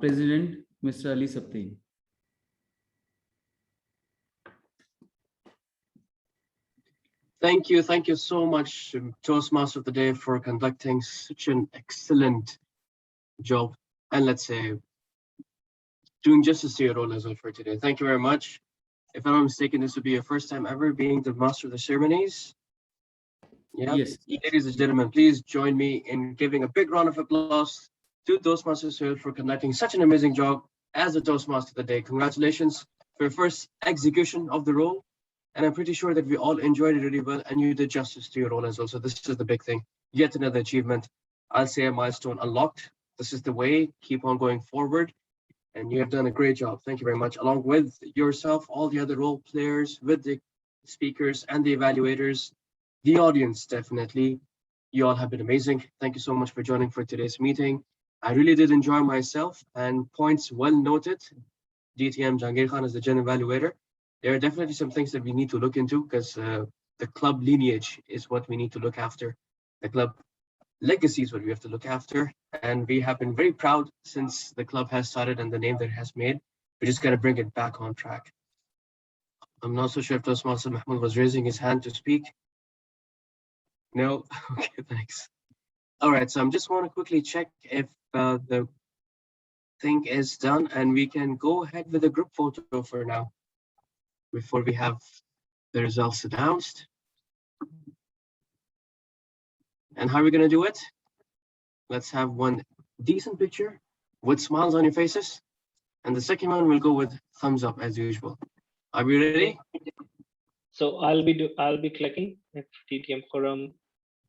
president, Mr. Ali Sittain. Thank you so much, Toastmaster of the Day, for conducting such an excellent job, and let's say doing justice to your role as well for today. Thank you very much. If I'm not mistaken, this would be your first time ever being the master of the ceremonies. Yeah. Yes. Ladies and gentlemen, please join me in giving a big round of applause to Toastmaster Sohail for conducting such an amazing job as the Toastmaster of the Day. Congratulations for your first execution of the role. And I'm pretty sure that we all enjoyed it really well and you did justice to your role as well. So this is the big thing. Yet another achievement. I'll say a milestone unlocked. This is the way. Keep on going forward. And you have done a great job. Thank you very much. Along with yourself, all the other role players, with the speakers and the evaluators, the audience, definitely. You all have been amazing. Thank you so much for joining for today's meeting. I really did enjoy myself, and points well noted. DTM Jahangir Khan is the general evaluator. There are definitely some things that we need to look into because the club lineage is what we need to look after. The club legacy is what we have to look after. And we have been very proud since the club has started and the name that it has made. We just got to bring it back on track. I'm not so sure if Toastmaster Mahmoud was raising his hand to speak. No? Okay, thanks. All right, so I'm just want to quickly check if the thing is done and we can go ahead with the group photo for now before we have the results announced. And how are we going to do it? Let's have one decent picture with smiles on your faces. And the second one will go with thumbs up as usual. Are we ready? So I'll be clicking if DTM Khurram,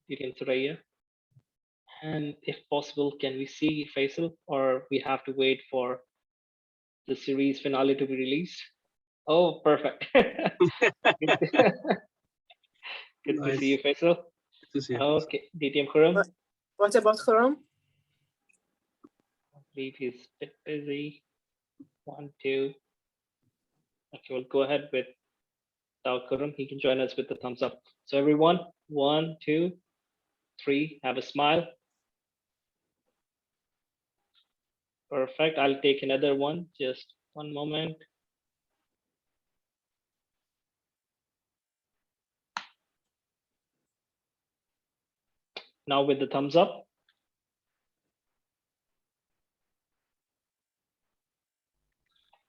DTM Suraya. And if possible, can we see Faisal, or we have to wait for the series finale to be released? Oh, perfect. Good Nice. to see you, Faisal. Good to see you. Okay, DTM Khurram. What about Khurram? I believe he's a bit busy. 1, 2. Okay, we'll go ahead with Tao Khurram. He can join us with the thumbs up. So everyone, 1, 2, 3, have a smile. Perfect. I'll take another one. Just one moment. Now with the thumbs up.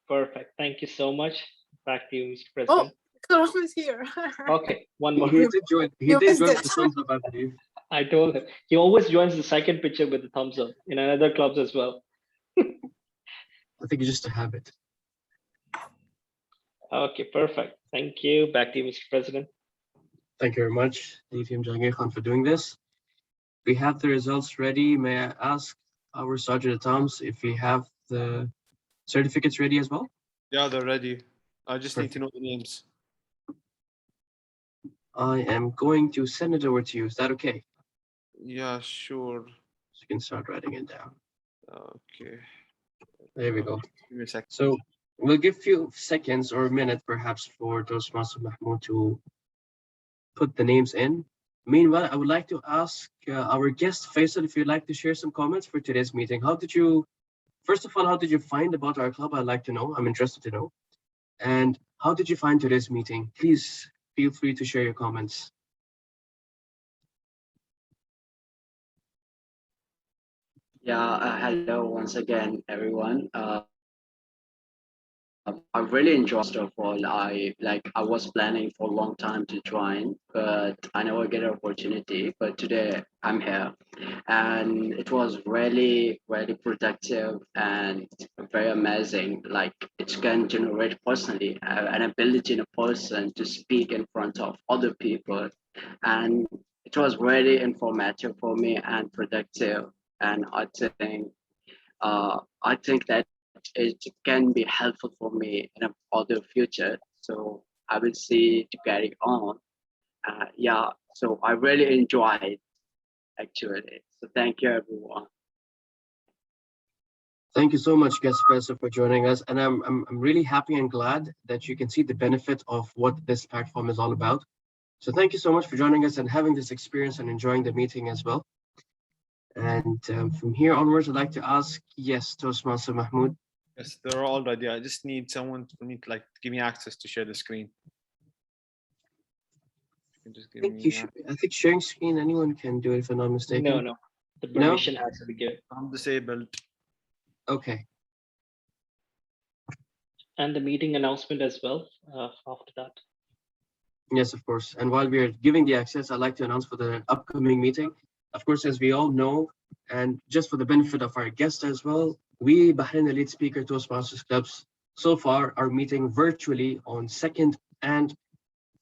Perfect. Thank you so much. Back to you, Mr. President. Oh, Khurram is here. Okay, one more. He did join the thumbs up, I believe. I told him. He always joins the second picture with the thumbs up in another clubs as well. I think it's just a habit. Okay, perfect. Thank you. Back to you, Mr. President. Thank you very much, DTM Jahangir Khan, for doing this. We have the results ready. May I ask our Sergeant at Arms if we have the certificates ready as well? Yeah, they're ready. I just need to know the names. I am going to send it over to you. Is that okay? Yeah, sure. So you can start writing it down. Okay. There we go. Give me a second. So we'll give you seconds or a minute perhaps for Toastmaster Mahmoud to put the names in. Meanwhile, I would like to ask our guest Faisal if you'd like to share some comments for today's meeting. First of all, how did you find about our club? I'd like to know. I'm interested to know. And how did you find today's meeting? Please feel free to share your comments. Yeah, hello once again, everyone. I really enjoyed. First of all, I was planning for a long time to join, but I never get an opportunity. But today I'm here, and it was really, really productive and very amazing. Like it can generate personally an ability in a person to speak in front of other people, and it was very informative for me and productive. And I think that it can be helpful for me in a other future. So I will see to carry on. Yeah, so I really enjoyed actually. So thank you, everyone. Thank you so much, guest Faisal, for joining us. And I'm really happy and glad that you can see the benefit of what this platform is all about. So thank you so much for joining us and having this experience and enjoying the meeting as well. And from here onwards, I'd like to ask, yes, Toastmaster Mahmoud. Yes, they're all ready. I just need someone for me to give me access to share the screen. You can just give me. I think sharing screen, anyone can do it if I'm not mistaken. No. The permission has to be given. I'm disabled. Okay. And the meeting announcement as well after that. Yes, of course. And while we're giving the access, I'd like to announce for the upcoming meeting. Of course, as we all know, and just for the benefit of our guests as well, we Bahrain Elite Speaker Toastmasters Clubs so far are meeting virtually on 2nd and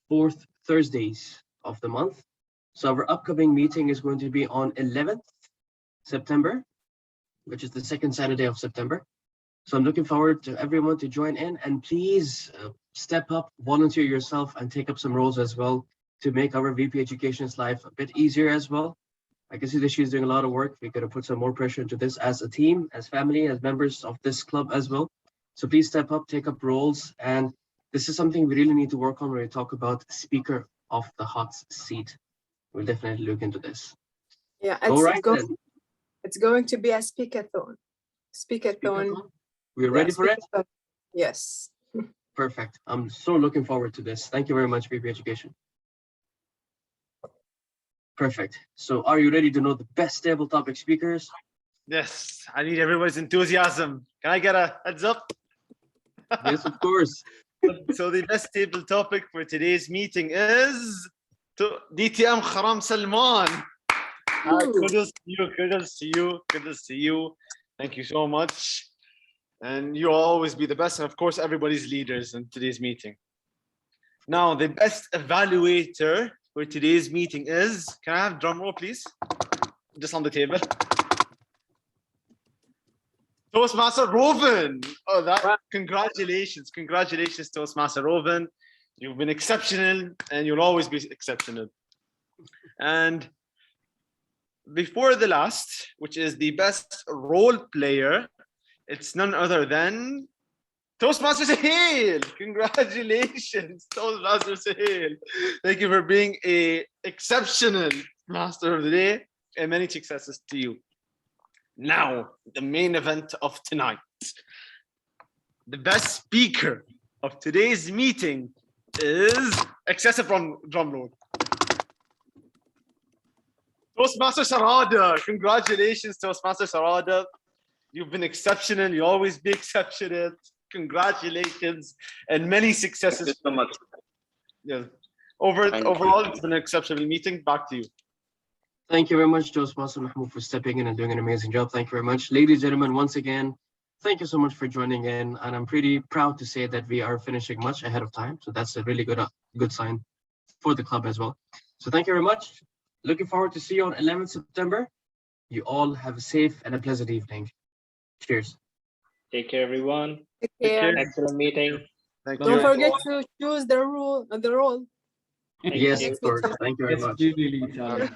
4th Thursdays of the month. So our upcoming meeting is going to be on 11th September, which is the second Saturday of September. So I'm looking forward to everyone to join in, and please step up, volunteer yourself, and take up some roles as well to make our VP Education's life a bit easier as well. I can see that she's doing a lot of work. We're going to put some more pressure into this as a team, as family, as members of this club as well. So please step up, take up roles. And this is something we really need to work on when we talk about speaker of the hot seat. We'll definitely look into this. Yeah, it's going to be a speaker-thon. Speaker-thon. We're ready for it? Yes. Perfect. I'm so looking forward to this. Thank you very much, VP Education. Perfect. So are you ready to know the best table topic speakers? Yes, I need everybody's enthusiasm. Can I get a heads up? Yes, of course. So the best table topic for today's meeting is DTM Kharam Salman. Kudos to you. Thank you so much. And you'll always be the best. And of course, everybody's leaders in today's meeting. Now, the best evaluator for today's meeting is, can I have drum roll, please? Just on the table. Toastmaster Roven. Oh, congratulations. Congratulations, Toastmaster Roven. You've been exceptional and you'll always be exceptional. And before the last, which is the best role player, it's none other than Toastmaster Sahil. Congratulations, Toastmaster Sahil. Thank you for being an exceptional Master of the Day, and many successes to you. Now, the main event of tonight. The best speaker of today's meeting is excessive drum roll. Toastmaster Sarada. Congratulations, Toastmaster Sarada. You've been exceptional. You'll always be exceptional. Congratulations and many successes. Thank you so much. Yeah. Overall, it's been an exceptional meeting. Back to you. Thank you very much, Toastmaster Mahmoud, for stepping in and doing an amazing job. Thank you very much. Ladies and gentlemen, once again, thank you so much for joining in. And I'm pretty proud to say that we are finishing much ahead of time. So that's a really good sign for the club as well. So thank you very much. Looking forward to see you on 11th September. You all have a safe and a pleasant evening. Cheers. Take care, everyone. Take Take care. care. Excellent meeting. Thank Don't you. forget to choose the role. Thank Yes, you. of course. Thank you very Yes, much. we will, inshallah.